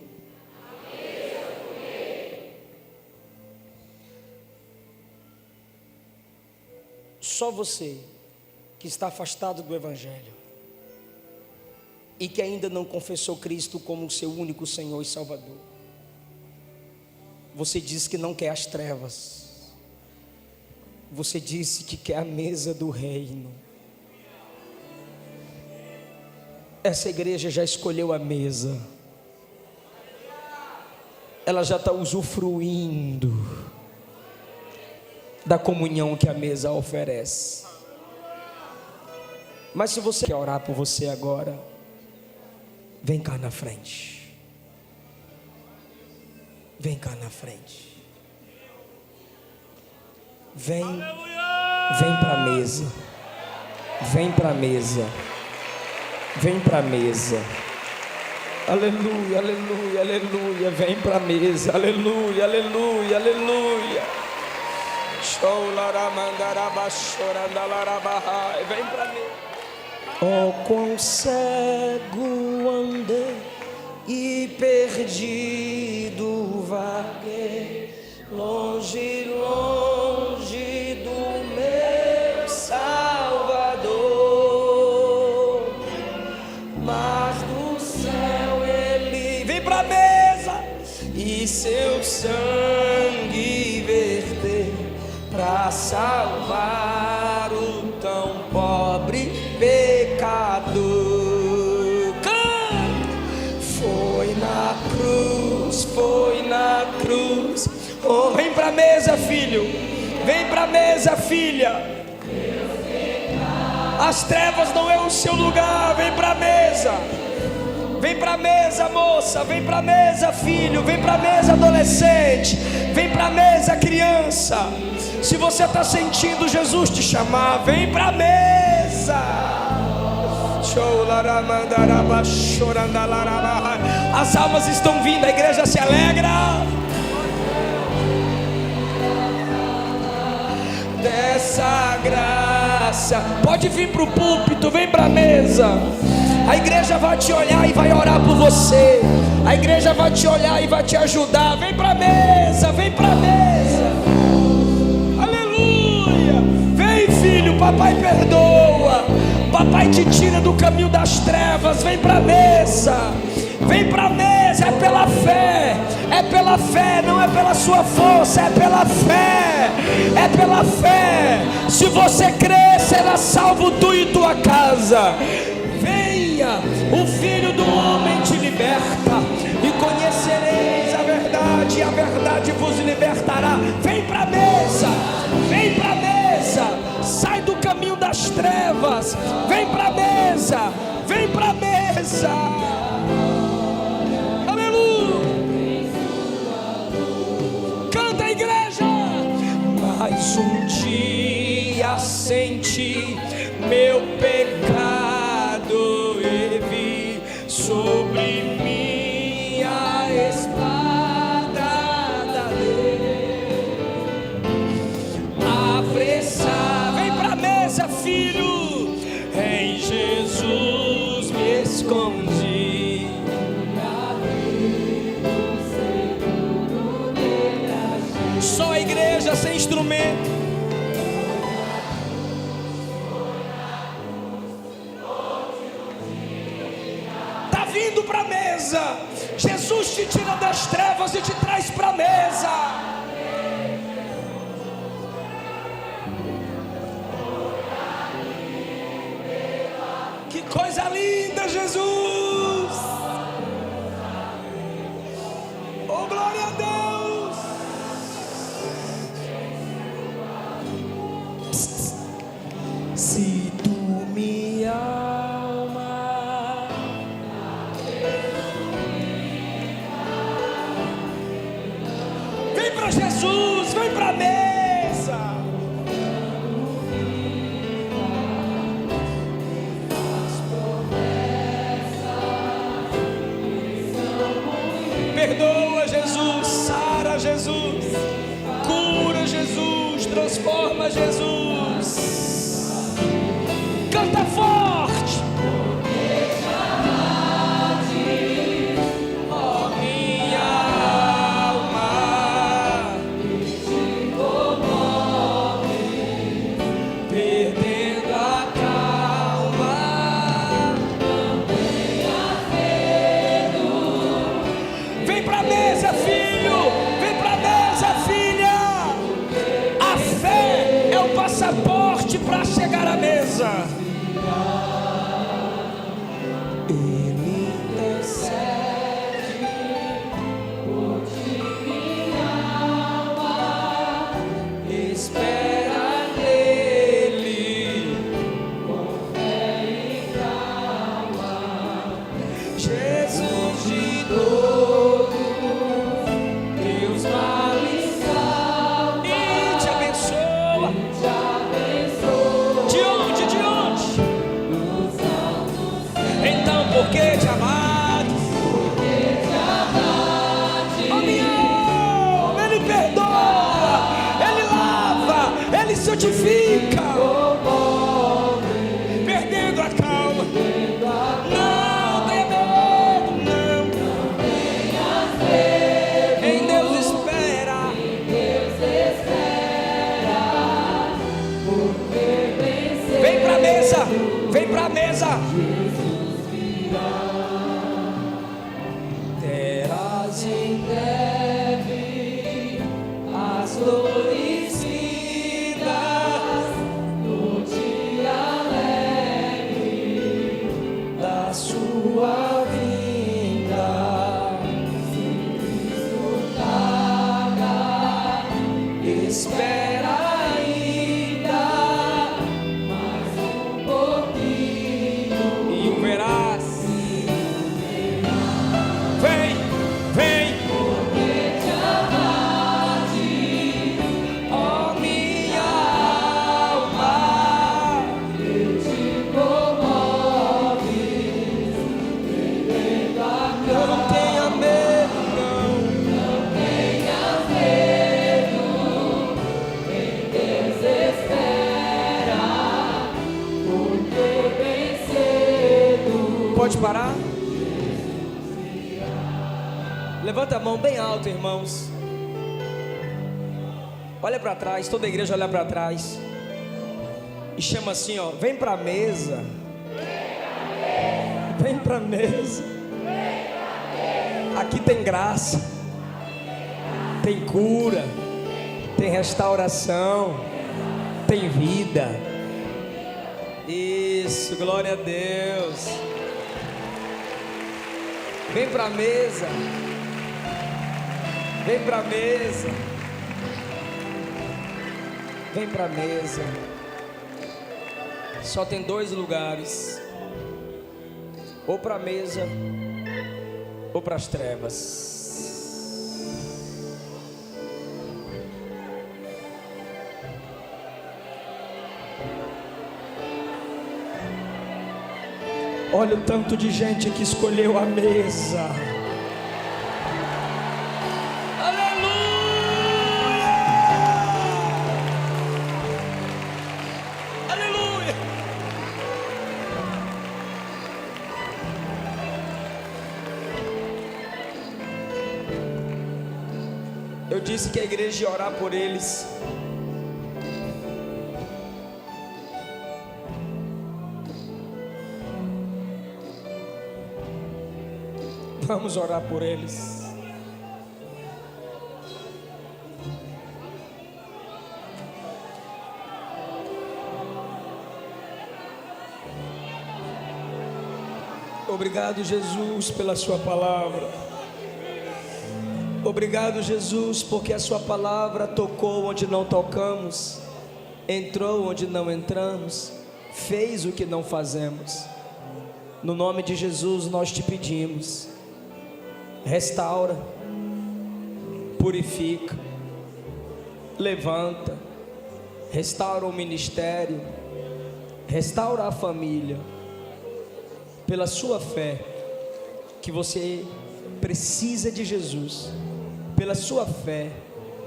Só você que está afastado do Evangelho e que ainda não confessou Cristo como seu único Senhor e Salvador, você disse que não quer as trevas, você disse que quer a mesa do reino. Essa igreja já escolheu a mesa, ela já está usufruindo da comunhão que a mesa oferece. Mas se você quer orar por você agora, vem cá na frente. Vem cá na frente. Vem para a mesa. Vem para a mesa. Vem para a mesa. Aleluia, aleluia, aleluia. Vem para a mesa. Aleluia, aleluia, aleluia. Vem para mim. Oh, quão cego andei e perdido vaguei, longe, longe do meu Salvador, mas do céu ele vem para a mesa e seu sangue verter para salvar o tão pobre pecador. Foi na cruz. Oh, vem para a mesa, filho. Vem para a mesa, filha. As trevas não é o seu lugar. Vem para a mesa. Vem para a mesa, moça. Vem para a mesa, filho. Vem para a mesa, adolescente. Vem para a mesa, criança. Se você está sentindo Jesus te chamar, vem para a mesa. As almas estão vindo, a igreja se alegra. Dessa graça, pode vir para o púlpito, vem para a mesa. A igreja vai te olhar e vai orar por você. A igreja vai te olhar e vai te ajudar. Vem para a mesa, vem para a mesa. Aleluia. Vem, filho, papai perdoa. Papai te tira do caminho das trevas. Vem para a mesa. Vem para a mesa. mesa, é pela fé. É pela fé, não é pela sua força, é pela fé. É pela fé. Se você crer, será salvo tu e tua casa. Venha, o Filho do Homem te liberta, e conhecereis a verdade, e a verdade vos libertará. Vem para a mesa, vem para a mesa, sai do caminho das trevas, vem para a mesa, vem para a mesa. Aleluia. Canta, igreja. Mais um dia senti meu pecado e vi sobre mim a espada da lei. Apressar, vem pra mesa, filho. Em Jesus me escondi. Só a igreja sem instrumento. Vindo para a mesa, Jesus te tira das trevas e te traz para a mesa. Que coisa linda, Jesus! Oh, glória a Deus! Se tu me Jesus, vem para a mesa. Perdoa, Jesus, sara, Jesus, cura, Jesus, transforma, Jesus. Canta forte. Passaporte para chegar à mesa. Ele intercede por ti, minha alma, espera nele com fé e calma. Jesus de todos teus males salva e te abençoa. Porque te amados, oh minha alma, Ele perdoa, Ele lava, Ele santifica, perdendo a calma. Não tenha medo, não. Em Deus espera, vem pra mesa, vem pra mesa. Terás em breve as flores finas no dia alegre da sua vinda. Se Cristo tarda, espera ainda mais um pouquinho e o verás. Vem, vem, porque te amate, ó minha alma, que te comoves, vivendo a calma. Não tenha medo, não tenha medo, em Deus espera, porque bem cedo. Pode parar? Levanta a mão bem alto, irmãos. Olha para trás, toda a igreja olha para trás. E chama assim, ó, vem para a mesa. Vem para a mesa. Aqui tem graça, tem cura, tem restauração, tem vida. Isso, glória a Deus. Vem para a mesa. Vem para a mesa. Vem para a mesa. Só tem 2 lugares: ou para a mesa ou para as trevas. Olha o tanto de gente que escolheu a mesa. Aleluia! Aleluia! Eu disse que a igreja ia orar por eles. Vamos orar por eles. Obrigado, Jesus, pela sua palavra. Obrigado, Jesus, porque a sua palavra tocou onde não tocamos, entrou onde não entramos, fez o que não fazemos. No nome de Jesus nós te pedimos: restaura, purifica, levanta, restaura o ministério, restaura a família. Pela sua fé, que você precisa de Jesus, pela sua fé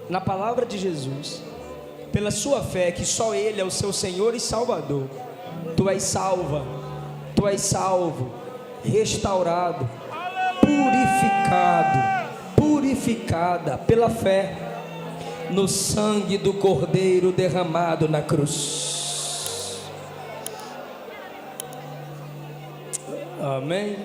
na palavra de Jesus, pela sua fé que só Ele é o seu Senhor e Salvador, tu és salva, tu és salvo, restaurado, purificado, purificada pela fé no sangue do Cordeiro derramado na cruz. Amém.